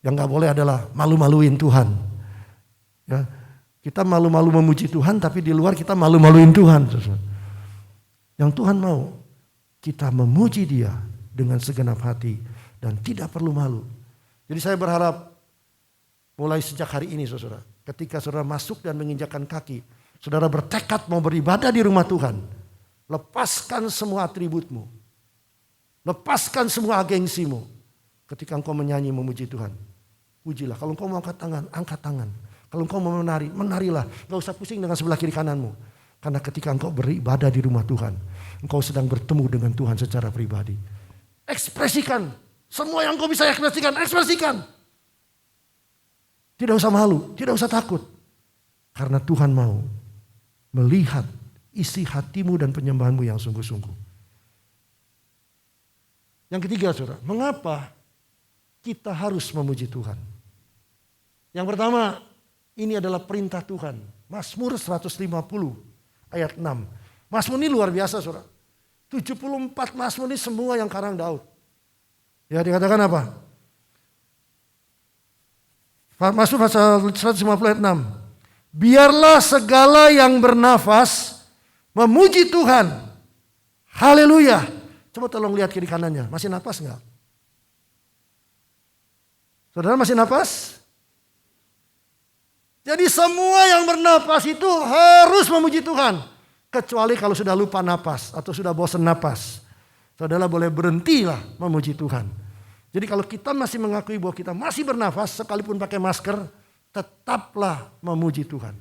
Yang gak boleh adalah malu-maluin Tuhan. Ya, kita malu-malu memuji Tuhan, tapi di luar kita malu-maluin Tuhan. Yang Tuhan mau, kita memuji Dia dengan segenap hati dan tidak perlu malu. Jadi saya berharap mulai sejak hari ini saudara, ketika saudara masuk dan menginjakkan kaki, saudara bertekad mau beribadah di rumah Tuhan, lepaskan semua atributmu, lepaskan semua gengsimu. Ketika engkau menyanyi memuji Tuhan, pujilah. Kalau engkau mau angkat tangan, angkat tangan. Kalau engkau mau menari, menarilah. Gak usah pusing dengan sebelah kiri kananmu. Karena ketika engkau beribadah di rumah Tuhan, engkau sedang bertemu dengan Tuhan secara pribadi. Ekspresikan. Semua yang engkau bisa ekspresikan, ekspresikan. Tidak usah malu, tidak usah takut. Karena Tuhan mau melihat isi hatimu dan penyembahanmu yang sungguh-sungguh. Yang ketiga saudara, mengapa kita harus memuji Tuhan? Yang pertama, ini adalah perintah Tuhan. Mazmur 150 ayat 6. Mazmur ini luar biasa saudara. 74 Mazmur ini semua yang karang Daud. Ya dikatakan apa? Mazmur 150 ayat 6. Biarlah segala yang bernafas memuji Tuhan. Haleluya. Coba tolong lihat kiri kanannya. Masih napas enggak? Saudara masih napas? Jadi semua yang bernapas itu harus memuji Tuhan. Kecuali kalau sudah lupa napas atau sudah bosan napas. Saudara boleh berhentilah memuji Tuhan. Jadi kalau kita masih mengakui bahwa kita masih bernafas sekalipun pakai masker, tetaplah memuji Tuhan.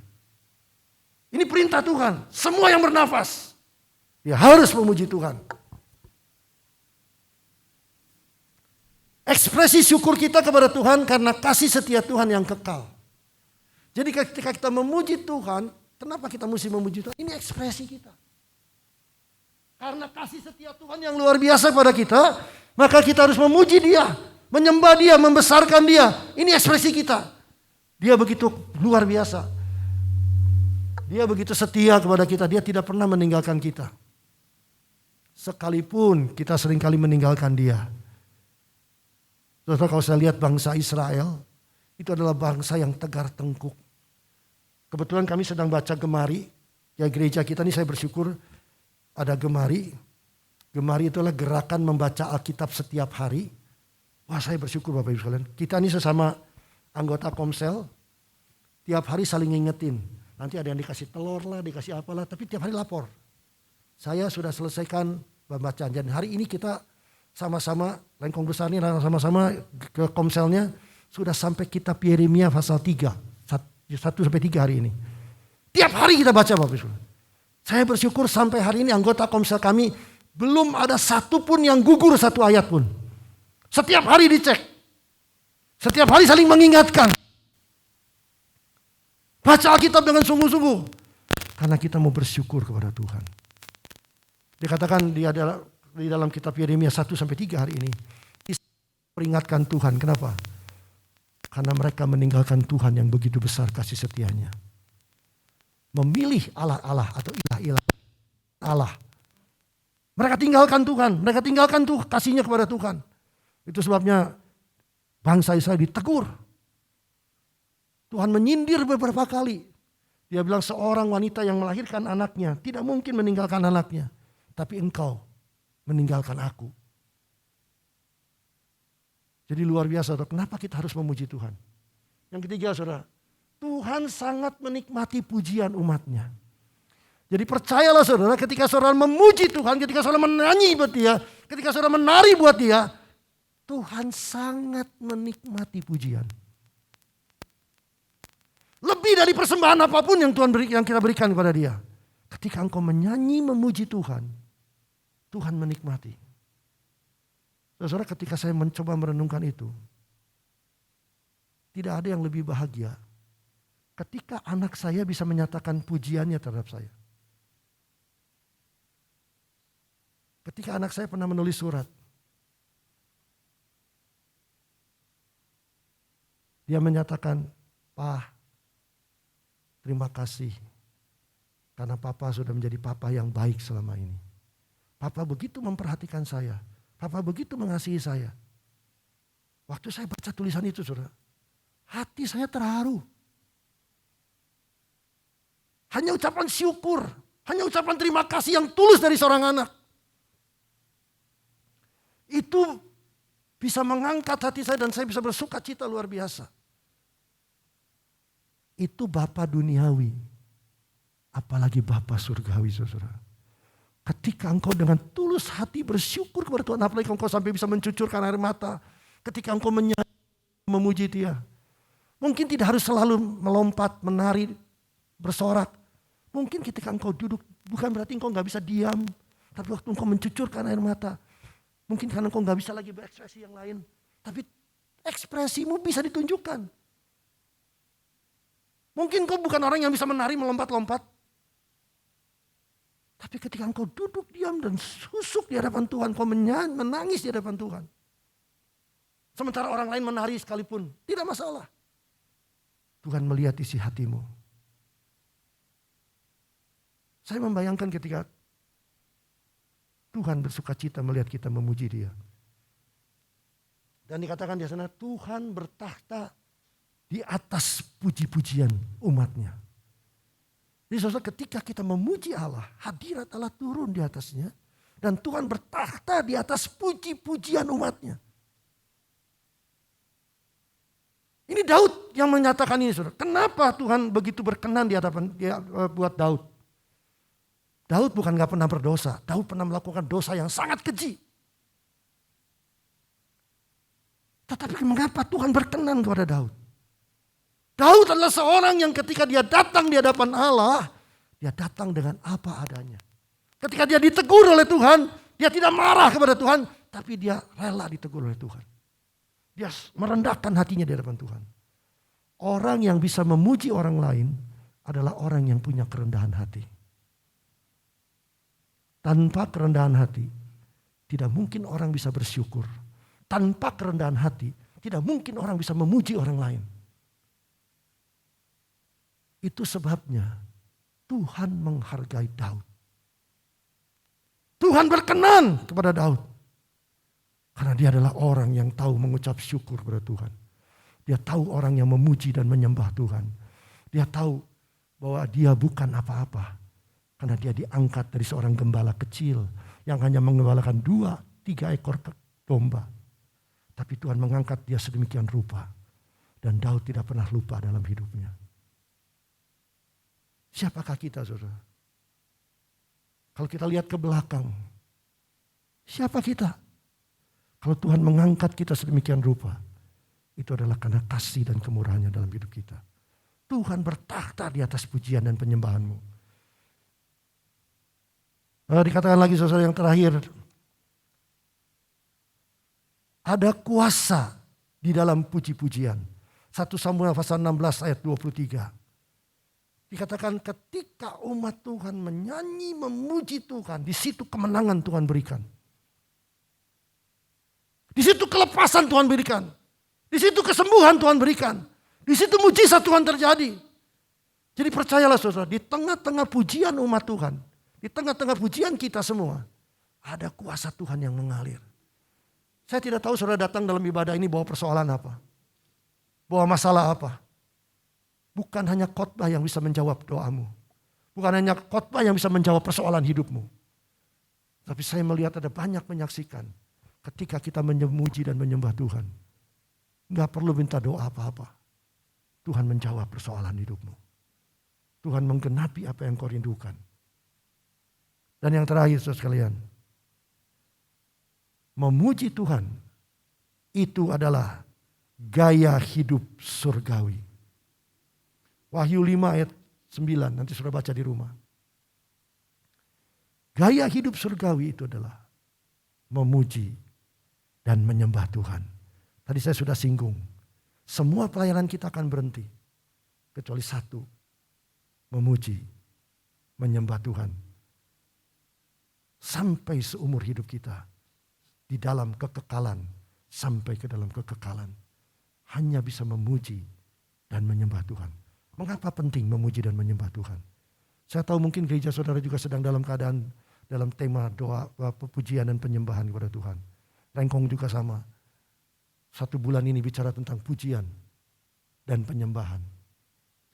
Ini perintah Tuhan. Semua yang bernafas, dia harus memuji Tuhan. Ekspresi syukur kita kepada Tuhan karena kasih setia Tuhan yang kekal. Jadi ketika kita memuji Tuhan, kenapa kita mesti memuji Tuhan? Ini ekspresi kita. Karena kasih setia Tuhan yang luar biasa pada kita, maka kita harus memuji Dia, menyembah Dia, membesarkan Dia. Ini ekspresi kita. Dia begitu luar biasa. Dia begitu setia kepada kita, Dia tidak pernah meninggalkan kita. Sekalipun kita seringkali meninggalkan Dia. Saudara, kalau saya lihat bangsa Israel, itu adalah bangsa yang tegar tengkuk. Kebetulan kami sedang baca Gemari. Ya gereja kita ini saya bersyukur ada Gemari. Gemari itu adalah gerakan membaca Alkitab setiap hari. Wah saya bersyukur Bapak Ibu sekalian. Kita ini sesama anggota Komsel. Tiap hari saling ngingetin. Nanti ada yang dikasih telur lah, dikasih apalah. Tapi tiap hari lapor. Saya sudah selesaikan pembacaan. Dan hari ini kita sama-sama, Lengkong Besar ini sama-sama ke Komselnya. Sudah sampai kitab Yeremia pasal 3. 1-3 hari ini. Tiap hari kita baca Bapak Ibu. Saya bersyukur sampai hari ini anggota Komsel kami belum ada satu pun yang gugur satu ayat pun. Setiap hari dicek. Setiap hari saling mengingatkan. Baca Alkitab dengan sungguh-sungguh. Karena kita mau bersyukur kepada Tuhan. Dikatakan di dalam kitab Yeremia 1-3 hari ini. Peringatkan Tuhan. Kenapa? Karena mereka meninggalkan Tuhan yang begitu besar kasih setianya. Memilih Allah-Allah atau ilah-ilah Allah. Mereka tinggalkan Tuhan. Mereka tinggalkan tuh kasihnya kepada Tuhan. Itu sebabnya bangsa Israel ditegur. Tuhan menyindir beberapa kali. Dia bilang seorang wanita yang melahirkan anaknya tidak mungkin meninggalkan anaknya. Tapi engkau meninggalkan aku. Jadi luar biasa, saudara. Kenapa kita harus memuji Tuhan? Yang ketiga, saudara. Tuhan sangat menikmati pujian umatnya. Jadi percayalah saudara, ketika saudara memuji Tuhan, ketika saudara menyanyi buat Dia, ketika saudara menari buat Dia, Tuhan sangat menikmati pujian. Lebih dari persembahan apapun yang Tuhan yang kita berikan kepada Dia. Ketika engkau menyanyi memuji Tuhan, Tuhan menikmati. Saudara, ketika saya mencoba merenungkan itu, tidak ada yang lebih bahagia ketika anak saya bisa menyatakan pujiannya terhadap saya. Ketika anak saya pernah menulis surat, dia menyatakan, "Pak, terima kasih karena Papa sudah menjadi Papa yang baik selama ini. Papa begitu memperhatikan saya. Papa begitu mengasihi saya. Waktu saya baca tulisan itu, saudara, hati saya terharu. Hanya ucapan syukur, hanya ucapan terima kasih yang tulus dari seorang anak. Itu bisa mengangkat hati saya dan saya bisa bersuka cita luar biasa. Itu Bapa duniawi, apalagi Bapa surgawi, saudara. Ketika engkau dengan tulus hati bersyukur kepada Tuhan, apalagi engkau sampai bisa mencucurkan air mata. Ketika engkau memuji Dia. Mungkin tidak harus selalu melompat, menari, bersorak. Mungkin ketika engkau duduk, bukan berarti engkau gak bisa diam. Tapi waktu engkau mencucurkan air mata. Mungkin karena engkau gak bisa lagi berekspresi yang lain. Tapi ekspresimu bisa ditunjukkan. Mungkin engkau bukan orang yang bisa menari, melompat-lompat. Tapi ketika engkau duduk diam dan susuk di hadapan Tuhan, engkau menangis di hadapan Tuhan. Sementara orang lain menari sekalipun, tidak masalah. Tuhan melihat isi hatimu. Saya membayangkan ketika Tuhan bersuka cita melihat kita memuji Dia. Dan dikatakan di sana Tuhan bertakhta di atas puji-pujian umatnya. Jadi saudara, ketika kita memuji Allah, hadirat Allah turun di atasnya. Dan Tuhan bertakhta di atas puji-pujian umatnya. Ini Daud yang menyatakan ini, saudara. Kenapa Tuhan begitu berkenan di hadapan buat Daud? Daud bukan gak pernah berdosa. Daud pernah melakukan dosa yang sangat keji. Tetapi mengapa Tuhan berkenan kepada Daud? Daud adalah seorang yang ketika dia datang di hadapan Allah, dia datang dengan apa adanya. Ketika dia ditegur oleh Tuhan, dia tidak marah kepada Tuhan, tapi dia rela ditegur oleh Tuhan. Dia merendahkan hatinya di hadapan Tuhan. Orang yang bisa memuji orang lain adalah orang yang punya kerendahan hati. Tanpa kerendahan hati, tidak mungkin orang bisa bersyukur. Tanpa kerendahan hati, tidak mungkin orang bisa memuji orang lain. Itu sebabnya Tuhan menghargai Daud. Tuhan berkenan kepada Daud. Karena dia adalah orang yang tahu mengucap syukur kepada Tuhan. Dia tahu orang yang memuji dan menyembah Tuhan. Dia tahu bahwa dia bukan apa-apa. Karena dia diangkat dari seorang gembala kecil yang hanya menggembalakan 2-3 ekor domba. Tapi Tuhan mengangkat dia sedemikian rupa. Dan Daud tidak pernah lupa dalam hidupnya. Siapakah kita, saudara? Kalau kita lihat ke belakang, siapa kita? Kalau Tuhan mengangkat kita sedemikian rupa, itu adalah karena kasih dan kemurahannya dalam hidup kita. Tuhan bertakhta di atas pujian dan penyembahanmu. Dikatakan lagi saudara yang terakhir, ada kuasa di dalam puji-pujian. 1 Samuel pasal 16 ayat 23. Dikatakan ketika umat Tuhan menyanyi memuji Tuhan, di situ kemenangan Tuhan berikan. Di situ kelepasan Tuhan berikan. Di situ kesembuhan Tuhan berikan. Di situ mujizat Tuhan terjadi. Jadi percayalah saudara, di tengah-tengah pujian umat Tuhan, di tengah-tengah pujian kita semua, ada kuasa Tuhan yang mengalir. Saya tidak tahu saudara datang dalam ibadah ini bawa persoalan apa. Bawa masalah apa. Bukan hanya khotbah yang bisa menjawab doamu. Bukan hanya khotbah yang bisa menjawab persoalan hidupmu. Tapi saya melihat ada banyak menyaksikan. Ketika kita memuji dan menyembah Tuhan. Gak perlu minta doa apa-apa. Tuhan menjawab persoalan hidupmu. Tuhan menggenapi apa yang kau rindukan. Dan yang terakhir saudara sekalian, memuji Tuhan itu adalah gaya hidup surgawi. Wahyu 5 ayat 9, nanti sudah baca di rumah. Gaya hidup surgawi itu adalah memuji dan menyembah Tuhan. Tadi saya sudah singgung, semua pelayanan kita akan berhenti. Kecuali satu, memuji, menyembah Tuhan. Sampai seumur hidup kita. Di dalam kekekalan. Sampai ke dalam kekekalan. Hanya bisa memuji dan menyembah Tuhan. Mengapa penting memuji dan menyembah Tuhan? Saya tahu mungkin gereja saudara juga sedang dalam keadaan, dalam tema doa, pujian dan penyembahan kepada Tuhan. Rengkong juga sama. 1 bulan ini bicara tentang pujian dan penyembahan.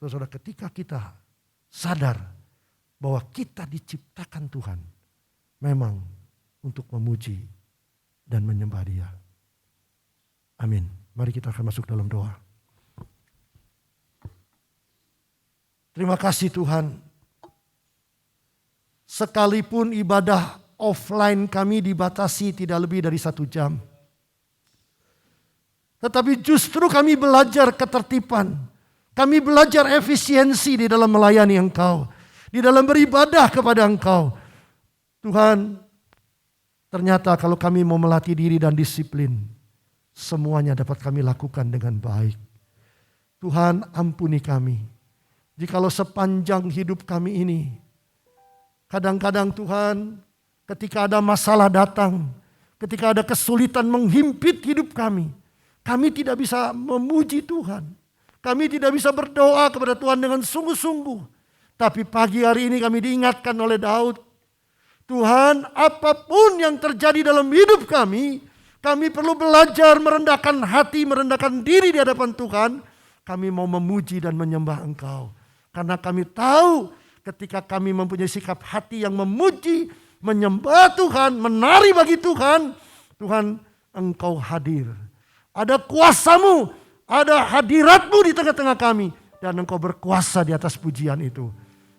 Saudara, ketika kita sadar bahwa kita diciptakan Tuhan memang untuk memuji dan menyembah Dia. Amin. Mari kita akan masuk dalam doa. Terima kasih Tuhan. Sekalipun ibadah offline kami dibatasi tidak lebih dari 1 jam. Tetapi justru kami belajar ketertiban. Kami belajar efisiensi di dalam melayani Engkau. Di dalam beribadah kepada Engkau. Tuhan, ternyata kalau kami mau melatih diri dan disiplin, semuanya dapat kami lakukan dengan baik. Tuhan, ampuni kami. Jikalau sepanjang hidup kami ini, kadang-kadang Tuhan, ketika ada masalah datang, ketika ada kesulitan menghimpit hidup kami tidak bisa memuji Tuhan. Kami tidak bisa berdoa kepada Tuhan dengan sungguh-sungguh. Tapi pagi hari ini kami diingatkan oleh Daud, Tuhan, apapun yang terjadi dalam hidup kami perlu belajar merendahkan hati, merendahkan diri di hadapan Tuhan. Kami mau memuji dan menyembah Engkau. Karena kami tahu ketika kami mempunyai sikap hati yang memuji, menyembah Tuhan, menari bagi Tuhan, Tuhan, Engkau hadir. Ada kuasa-Mu, ada hadirat-Mu di tengah-tengah kami. Dan Engkau berkuasa di atas pujian itu.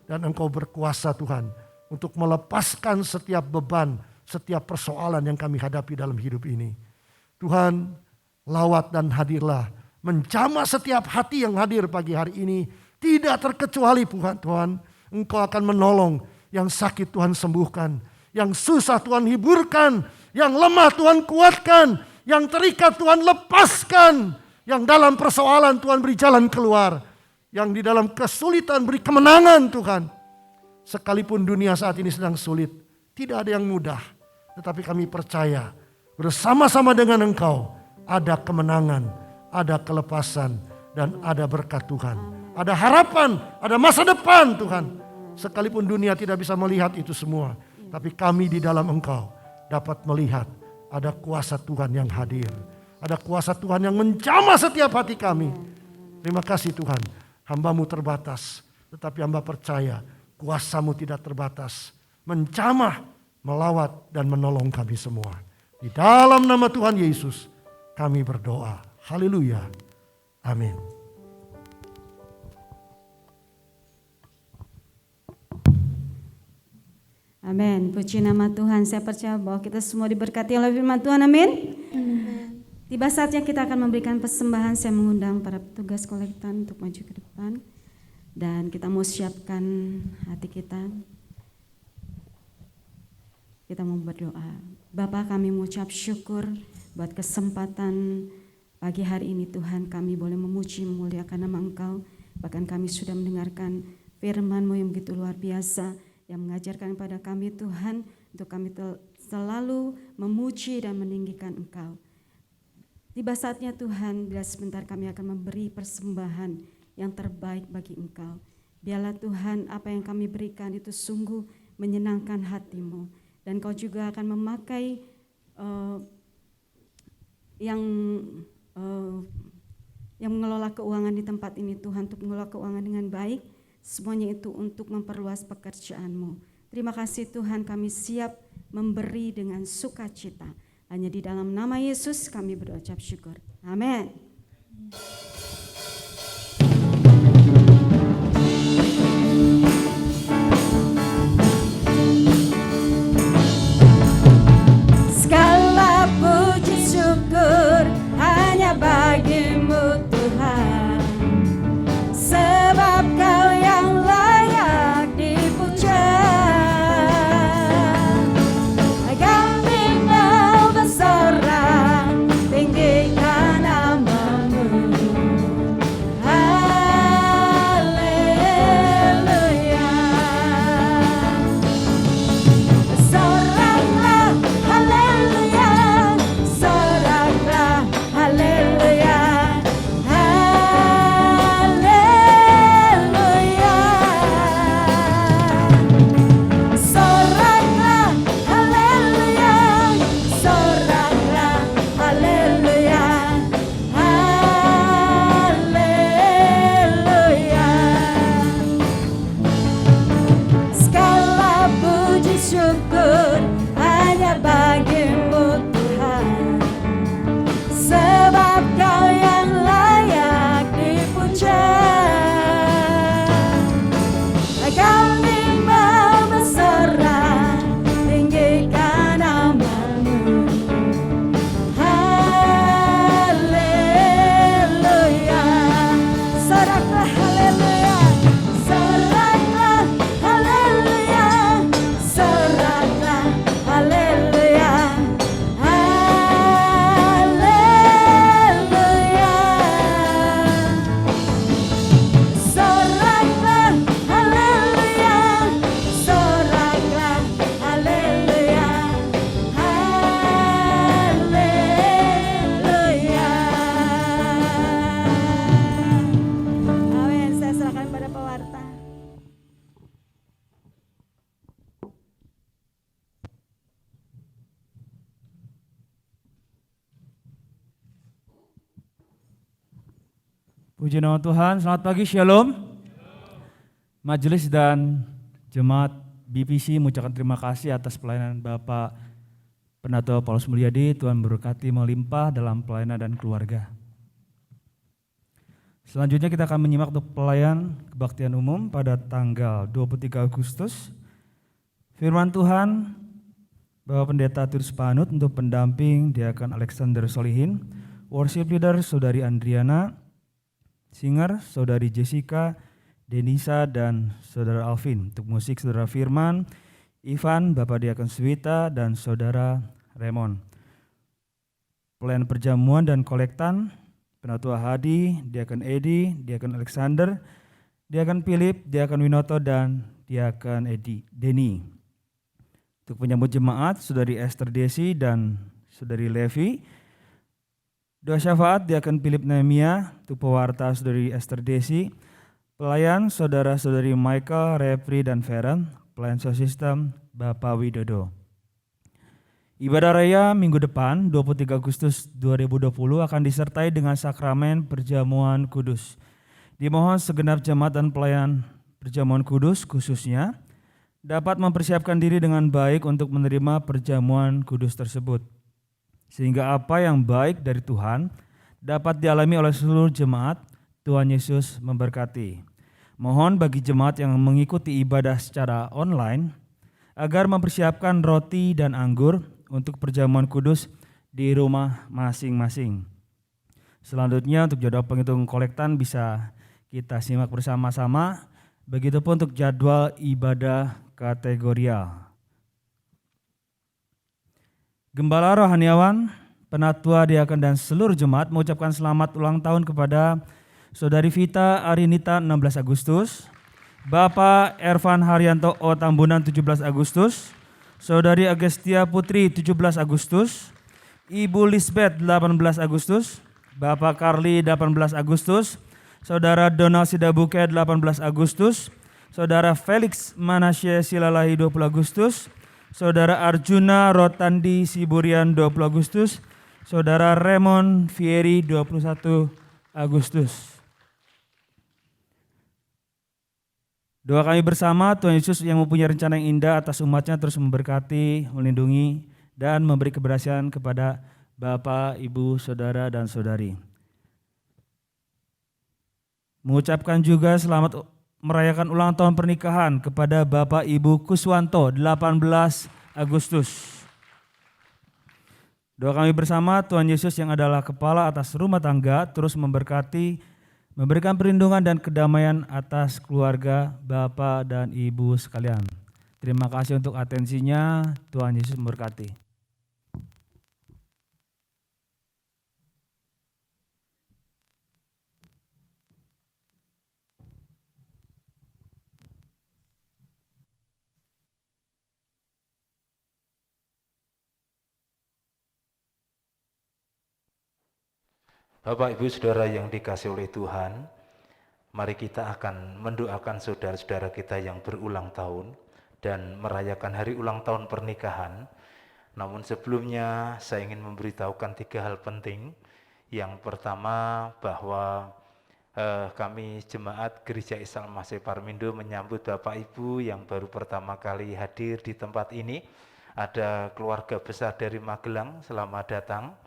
Dan Engkau berkuasa Tuhan untuk melepaskan setiap beban, setiap persoalan yang kami hadapi dalam hidup ini. Tuhan, lawat dan hadirlah. Menjamah setiap hati yang hadir pagi hari ini. Tidak terkecuali Tuhan, Engkau akan menolong. Yang sakit Tuhan sembuhkan. Yang susah Tuhan hiburkan. Yang lemah Tuhan kuatkan. Yang terikat Tuhan lepaskan. Yang dalam persoalan Tuhan beri jalan keluar. Yang di dalam kesulitan beri kemenangan Tuhan. Sekalipun dunia saat ini sedang sulit. Tidak ada yang mudah. Tetapi kami percaya bersama-sama dengan Engkau ada kemenangan, ada kelepasan, dan ada berkat Tuhan. Ada harapan, ada masa depan Tuhan. Sekalipun dunia tidak bisa melihat itu semua. Tapi kami di dalam Engkau dapat melihat ada kuasa Tuhan yang hadir. Ada kuasa Tuhan yang menjamah setiap hati kami. Terima kasih Tuhan. Hamba-Mu terbatas. Tetapi hamba percaya kuasa-Mu tidak terbatas. Menjamah, melawat dan menolong kami semua. Di dalam nama Tuhan Yesus kami berdoa. Haleluya. Amin. Amin. Puji nama Tuhan. Saya percaya bahwa kita semua diberkati oleh firman Tuhan. Amin. Tiba saatnya kita akan memberikan persembahan. Saya mengundang para petugas kolektan untuk maju ke depan. Dan kita mau siapkan hati kita. Kita mau berdoa. Bapa, kami mengucap syukur buat kesempatan pagi hari ini Tuhan. Kami boleh memuji memuliakan nama Engkau. Bahkan kami sudah mendengarkan firman-Mu yang begitu luar biasa. Yang mengajarkan kepada kami Tuhan. Untuk kami selalu memuji dan meninggikan Engkau. Tiba saatnya Tuhan, bila sebentar kami akan memberi persembahan yang terbaik bagi Engkau. Biarlah Tuhan apa yang kami berikan itu sungguh menyenangkan hati-Mu. Dan Kau juga akan memakai yang mengelola keuangan di tempat ini Tuhan. Untuk mengelola keuangan dengan baik. Semuanya itu untuk memperluas pekerjaan-Mu. Terima kasih Tuhan, kami siap memberi dengan sukacita. Hanya di dalam nama Yesus kami berucap syukur. Amin. Segala puji syukur hanya bagi-Mu Tuhan. Sebab Kau yang layak dipuja. Kami mau bersorak tinggikan nama-Mu. Soraklah haleluya, soraklah haleluya, soraklah haleluya, haleluya. Soraklah haleluya, soraklah haleluya, haleluya. Amin. Saya serahkan pada pewarta. Puji nama Tuhan, selamat pagi, Shalom. Majelis dan jemaat BPC mengucapkan terima kasih atas pelayanan Bapak Penatua Paulus Mulyadi. Tuhan berkati melimpah dalam pelayanan dan keluarga. Selanjutnya kita akan menyimak untuk pelayan kebaktian umum pada tanggal 23 Agustus. Firman Tuhan, Bapak Pendeta Tirus Panut untuk pendamping Diakon Alexander Solihin, worship leader Saudari Andriana, singer Saudari Jessica, Denisa, dan Saudara Alvin. Untuk musik Saudara Firman, Ivan, Bapak Diakon Swita, dan Saudara Raymond. Pelayan perjamuan dan kolektan, Penatua Hadi, Diakon Edi, Diakon Alexander, Diakon Philip, Diakon Winoto, dan Diakon Deni. Untuk penyambut jemaat, Saudari Esther Desi dan Saudari Levi. Doa syafaat Diakon Philip Nehemia, untuk pewarta Saudari Esther Desi, pelayan Saudara-saudari Michael, Repri, dan Feren, pelayan sosistem Bapak Widodo. Ibadah raya minggu depan 23 Agustus 2020 akan disertai dengan sakramen perjamuan kudus. Dimohon segenap jemaat dan pelayan perjamuan kudus khususnya dapat mempersiapkan diri dengan baik untuk menerima perjamuan kudus tersebut, sehingga apa yang baik dari Tuhan dapat dialami oleh seluruh jemaat. Tuhan Yesus memberkati. Mohon bagi jemaat yang mengikuti ibadah secara online agar mempersiapkan roti dan anggur untuk perjamuan kudus di rumah masing-masing. Selanjutnya untuk jadwal penghitungan kolektan bisa kita simak bersama-sama. Begitupun untuk jadwal ibadah kategorial. Gembala Rohaniawan, Penatua Diakon dan seluruh jemaat mengucapkan selamat ulang tahun kepada Saudari Vita Arinita 16 Agustus, Bapak Ervan Haryanto O Tambunan 17 Agustus, Saudari Agestia Putri 17 Agustus, Ibu Lisbeth 18 Agustus, Bapak Carly 18 Agustus, Saudara Donald Sidabuke 18 Agustus, Saudara Felix Manasye Silalahi 20 Agustus, Saudara Arjuna Rotandi Siburian 20 Agustus, Saudara Raymond Fieri 21 Agustus. Doa kami bersama, Tuhan Yesus yang mempunyai rencana yang indah atas umatnya terus memberkati, melindungi, dan memberi keberhasilan kepada Bapak, Ibu, Saudara, dan Saudari. Mengucapkan juga selamat merayakan ulang tahun pernikahan kepada Bapak Ibu Kuswanto 18 Agustus. Doa kami bersama, Tuhan Yesus yang adalah kepala atas rumah tangga terus memberkati, memberikan perlindungan dan kedamaian atas keluarga Bapak dan Ibu sekalian. Terima kasih untuk atensinya, Tuhan Yesus memberkati. Bapak Ibu Saudara yang dikasihi oleh Tuhan, mari kita akan mendoakan saudara-saudara kita yang berulang tahun dan merayakan hari ulang tahun pernikahan. Namun sebelumnya saya ingin memberitahukan 3 hal penting. Yang pertama bahwa kami jemaat Gereja Isa Al-Masih Parmindo menyambut Bapak Ibu yang baru pertama kali hadir di tempat ini. Ada keluarga besar dari Magelang, selamat datang.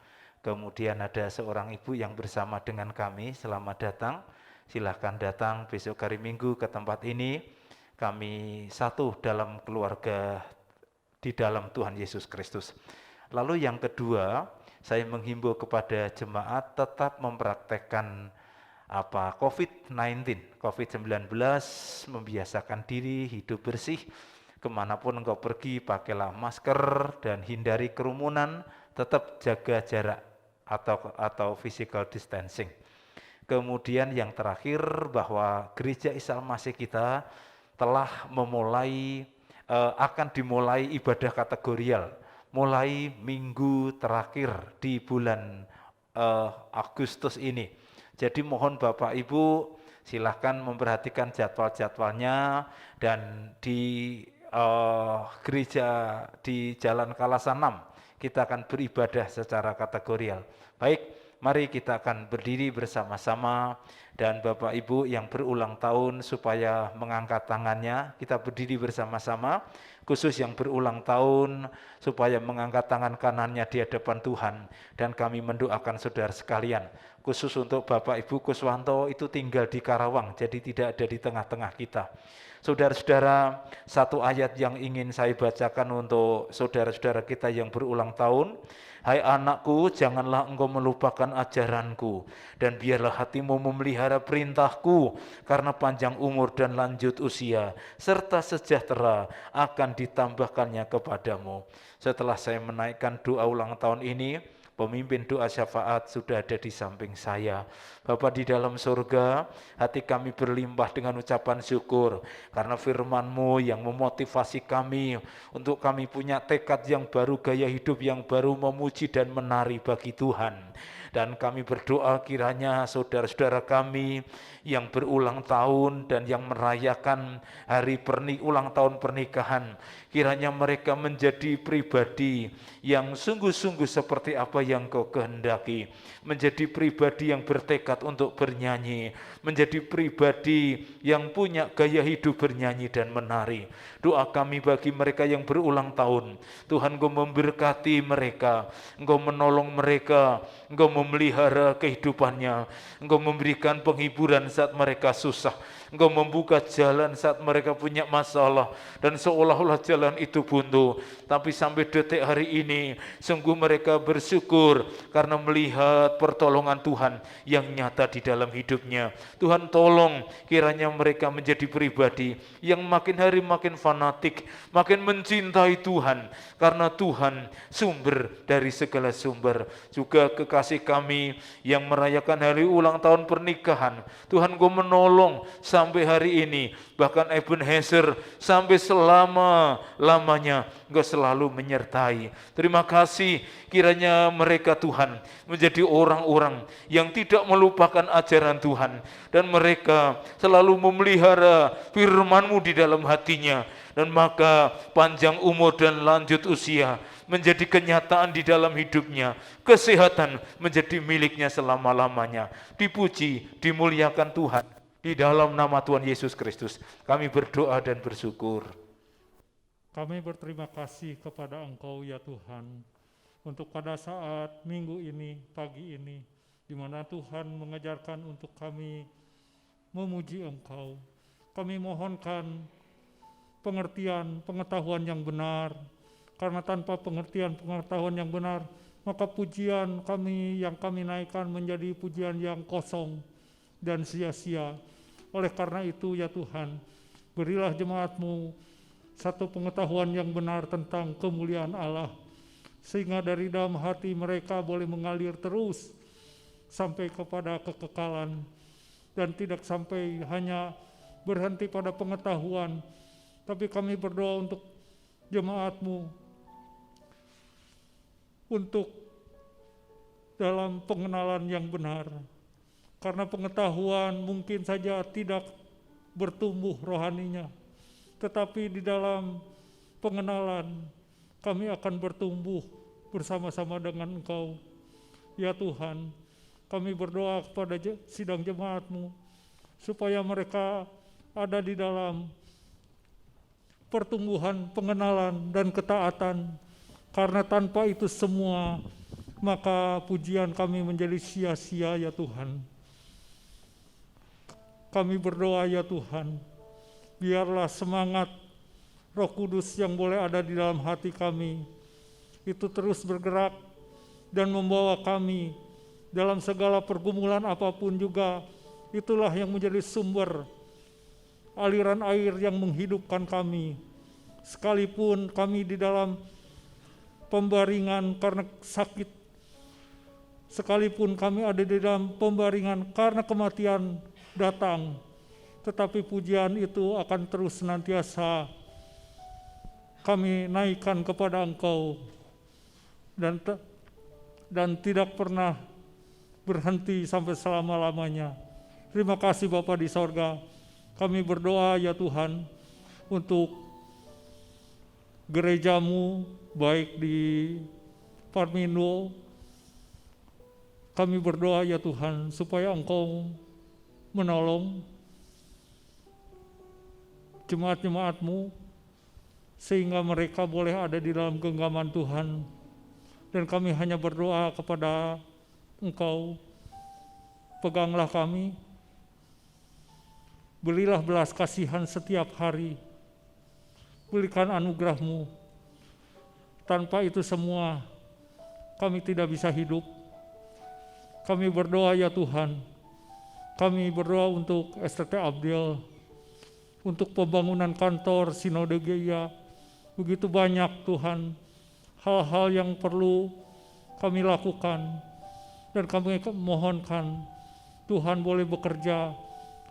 Kemudian ada seorang ibu yang bersama dengan kami, selamat datang. Silahkan datang besok hari Minggu ke tempat ini. Kami satu dalam keluarga di dalam Tuhan Yesus Kristus. Lalu yang kedua, saya menghimbau kepada jemaat tetap mempraktekkan COVID-19 membiasakan diri hidup bersih. Kemanapun engkau pergi, pakailah masker dan hindari kerumunan, tetap jaga jarak atau physical distancing. Kemudian yang terakhir, bahwa Gereja Isa Al-Masih kita telah akan dimulai ibadah kategorial mulai minggu terakhir di bulan Agustus ini. Jadi mohon Bapak Ibu silahkan memperhatikan jadwal-jadwalnya, dan di gereja di Jalan Kalasan 6 kita akan beribadah secara kategorial. Baik, mari kita akan berdiri bersama-sama, dan Bapak Ibu yang berulang tahun supaya mengangkat tangannya, kita berdiri bersama-sama. Khusus yang berulang tahun supaya mengangkat tangan kanannya di hadapan Tuhan, dan kami mendoakan saudara sekalian. Khusus untuk Bapak Ibu Kuswanto itu tinggal di Karawang, jadi tidak ada di tengah-tengah kita. Saudara-saudara, satu ayat yang ingin saya bacakan untuk saudara-saudara kita yang berulang tahun. Hai anakku, janganlah engkau melupakan ajaranku, dan biarlah hatimu memelihara perintahku, karena panjang umur dan lanjut usia, serta sejahtera akan ditambahkannya kepadamu. Setelah saya menaikkan doa ulang tahun ini, pemimpin doa syafaat sudah ada di samping saya. Bapa di dalam surga, hati kami berlimpah dengan ucapan syukur karena firman-Mu yang memotivasi kami untuk kami punya tekad yang baru, gaya hidup yang baru, memuji dan menari bagi Tuhan. Dan kami berdoa kiranya saudara-saudara kami yang berulang tahun dan yang merayakan hari ulang tahun pernikahan, kiranya mereka menjadi pribadi yang sungguh-sungguh seperti apa yang Kau kehendaki, menjadi pribadi yang bertekad untuk bernyanyi, menjadi pribadi yang punya gaya hidup bernyanyi dan menari. Doa kami bagi mereka yang berulang tahun, Tuhan Engkau memberkati mereka, Engkau menolong mereka, Engkau memelihara kehidupannya, Engkau memberikan penghiburan saat mereka susah, Engkau membuka jalan saat mereka punya masalah, dan seolah-olah jalan itu buntu. Tapi sampai detik hari ini, sungguh mereka bersyukur karena melihat pertolongan Tuhan yang nyata di dalam hidupnya. Tuhan tolong kiranya mereka menjadi pribadi yang makin hari makin fanatik, makin mencintai Tuhan, karena Tuhan sumber dari segala sumber. Juga kekasih kami yang merayakan hari ulang tahun pernikahan, Tuhan Engkau menolong sampai hari ini, bahkan Ebenezer sampai selama-lamanya Engkau selalu menyertai. Terima kasih, kiranya mereka Tuhan menjadi orang-orang yang tidak melupakan ajaran Tuhan, dan mereka selalu memelihara firman-Mu di dalam hatinya, dan maka panjang umur dan lanjut usia menjadi kenyataan di dalam hidupnya, kesehatan menjadi miliknya selama-lamanya. Dipuji, dimuliakan Tuhan. Di dalam nama Tuhan Yesus Kristus kami berdoa dan bersyukur. Kami berterima kasih kepada Engkau ya Tuhan, untuk pada saat minggu ini, pagi ini, di mana Tuhan mengajarkan untuk kami memuji Engkau. Kami mohonkan pengertian, pengetahuan yang benar, karena tanpa pengertian, pengetahuan yang benar, maka pujian kami yang kami naikkan menjadi pujian yang kosong dan sia-sia. Oleh karena itu ya Tuhan, berilah jemaat-Mu satu pengetahuan yang benar tentang kemuliaan Allah, sehingga dari dalam hati mereka boleh mengalir terus sampai kepada kekekalan, dan tidak sampai hanya berhenti pada pengetahuan. Tapi kami berdoa untuk jemaat-Mu, untuk dalam pengenalan yang benar. Karena pengetahuan mungkin saja tidak bertumbuh rohaninya, tetapi di dalam pengenalan kami akan bertumbuh bersama-sama dengan Engkau. Ya Tuhan, kami berdoa kepada sidang jemaat-Mu, supaya mereka ada di dalam pertumbuhan, pengenalan, dan ketaatan. Karena tanpa itu semua, maka pujian kami menjadi sia-sia ya Tuhan. Kami berdoa ya Tuhan, biarlah semangat Roh Kudus yang boleh ada di dalam hati kami itu terus bergerak dan membawa kami dalam segala pergumulan apapun juga itulah yang menjadi sumber aliran air yang menghidupkan kami. Sekalipun kami di dalam pembaringan karena sakit, sekalipun kami ada di dalam pembaringan karena kematian datang, tetapi pujian itu akan terus senantiasa kami naikkan kepada Engkau dan tidak pernah berhenti sampai selama-lamanya. Terima kasih Bapa di sorga. Kami berdoa ya Tuhan untuk gerejamu baik di Parmindo. Kami berdoa ya Tuhan supaya Engkau menolong jemaat-jemaat-Mu sehingga mereka boleh ada di dalam genggaman Tuhan. Dan kami hanya berdoa kepada Engkau, peganglah kami, berilah belas kasihan setiap hari, berikan anugerah-Mu. Tanpa itu semua kami tidak bisa hidup. Kami berdoa ya Tuhan, kami berdoa untuk STT Abdel, untuk pembangunan kantor Sinode Gereja. Begitu banyak Tuhan hal-hal yang perlu kami lakukan, dan kami mohonkan Tuhan boleh bekerja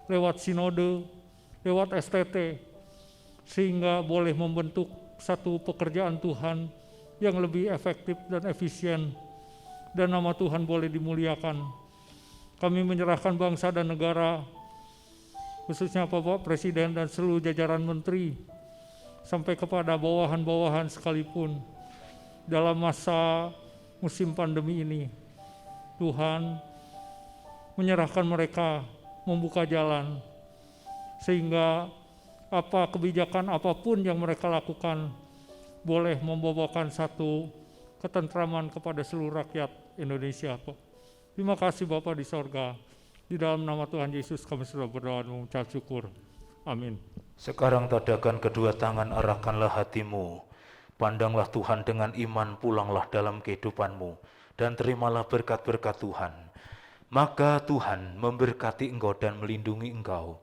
lewat sinode, lewat STT, sehingga boleh membentuk satu pekerjaan Tuhan yang lebih efektif dan efisien, dan nama Tuhan boleh dimuliakan. Kami menyerahkan bangsa dan negara, khususnya Bapak Presiden dan seluruh jajaran menteri, sampai kepada bawahan-bawahan sekalipun, dalam masa musim pandemi ini. Tuhan menyerahkan mereka membuka jalan, sehingga apa kebijakan apapun yang mereka lakukan boleh membawakan satu ketentraman kepada seluruh rakyat Indonesia. Terima kasih Bapa di sorga. Di dalam nama Tuhan Yesus kami sudah berdoa dan mengucap syukur. Amin. Sekarang tadakan kedua tangan, arahkanlah hatimu. Pandanglah Tuhan dengan iman, pulanglah dalam kehidupanmu, dan terimalah berkat-berkat Tuhan. Maka Tuhan memberkati engkau dan melindungi engkau.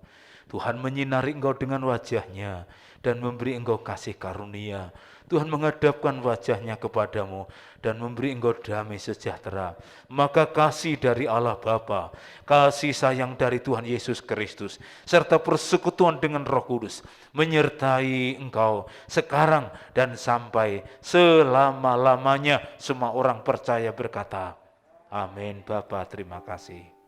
Tuhan menyinari engkau dengan wajah-Nya dan memberi engkau kasih karunia. Tuhan menghadapkan wajah-Nya kepadamu dan memberi engkau damai sejahtera. Maka kasih dari Allah Bapa, kasih sayang dari Tuhan Yesus Kristus, serta persekutuan dengan Roh Kudus menyertai engkau sekarang dan sampai selama-lamanya. Semua orang percaya berkata, amin. Bapa, terima kasih.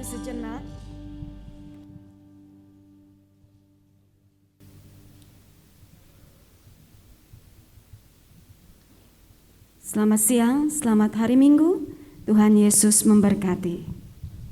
Sejenak. Selamat siang, selamat hari Minggu. Tuhan Yesus memberkati.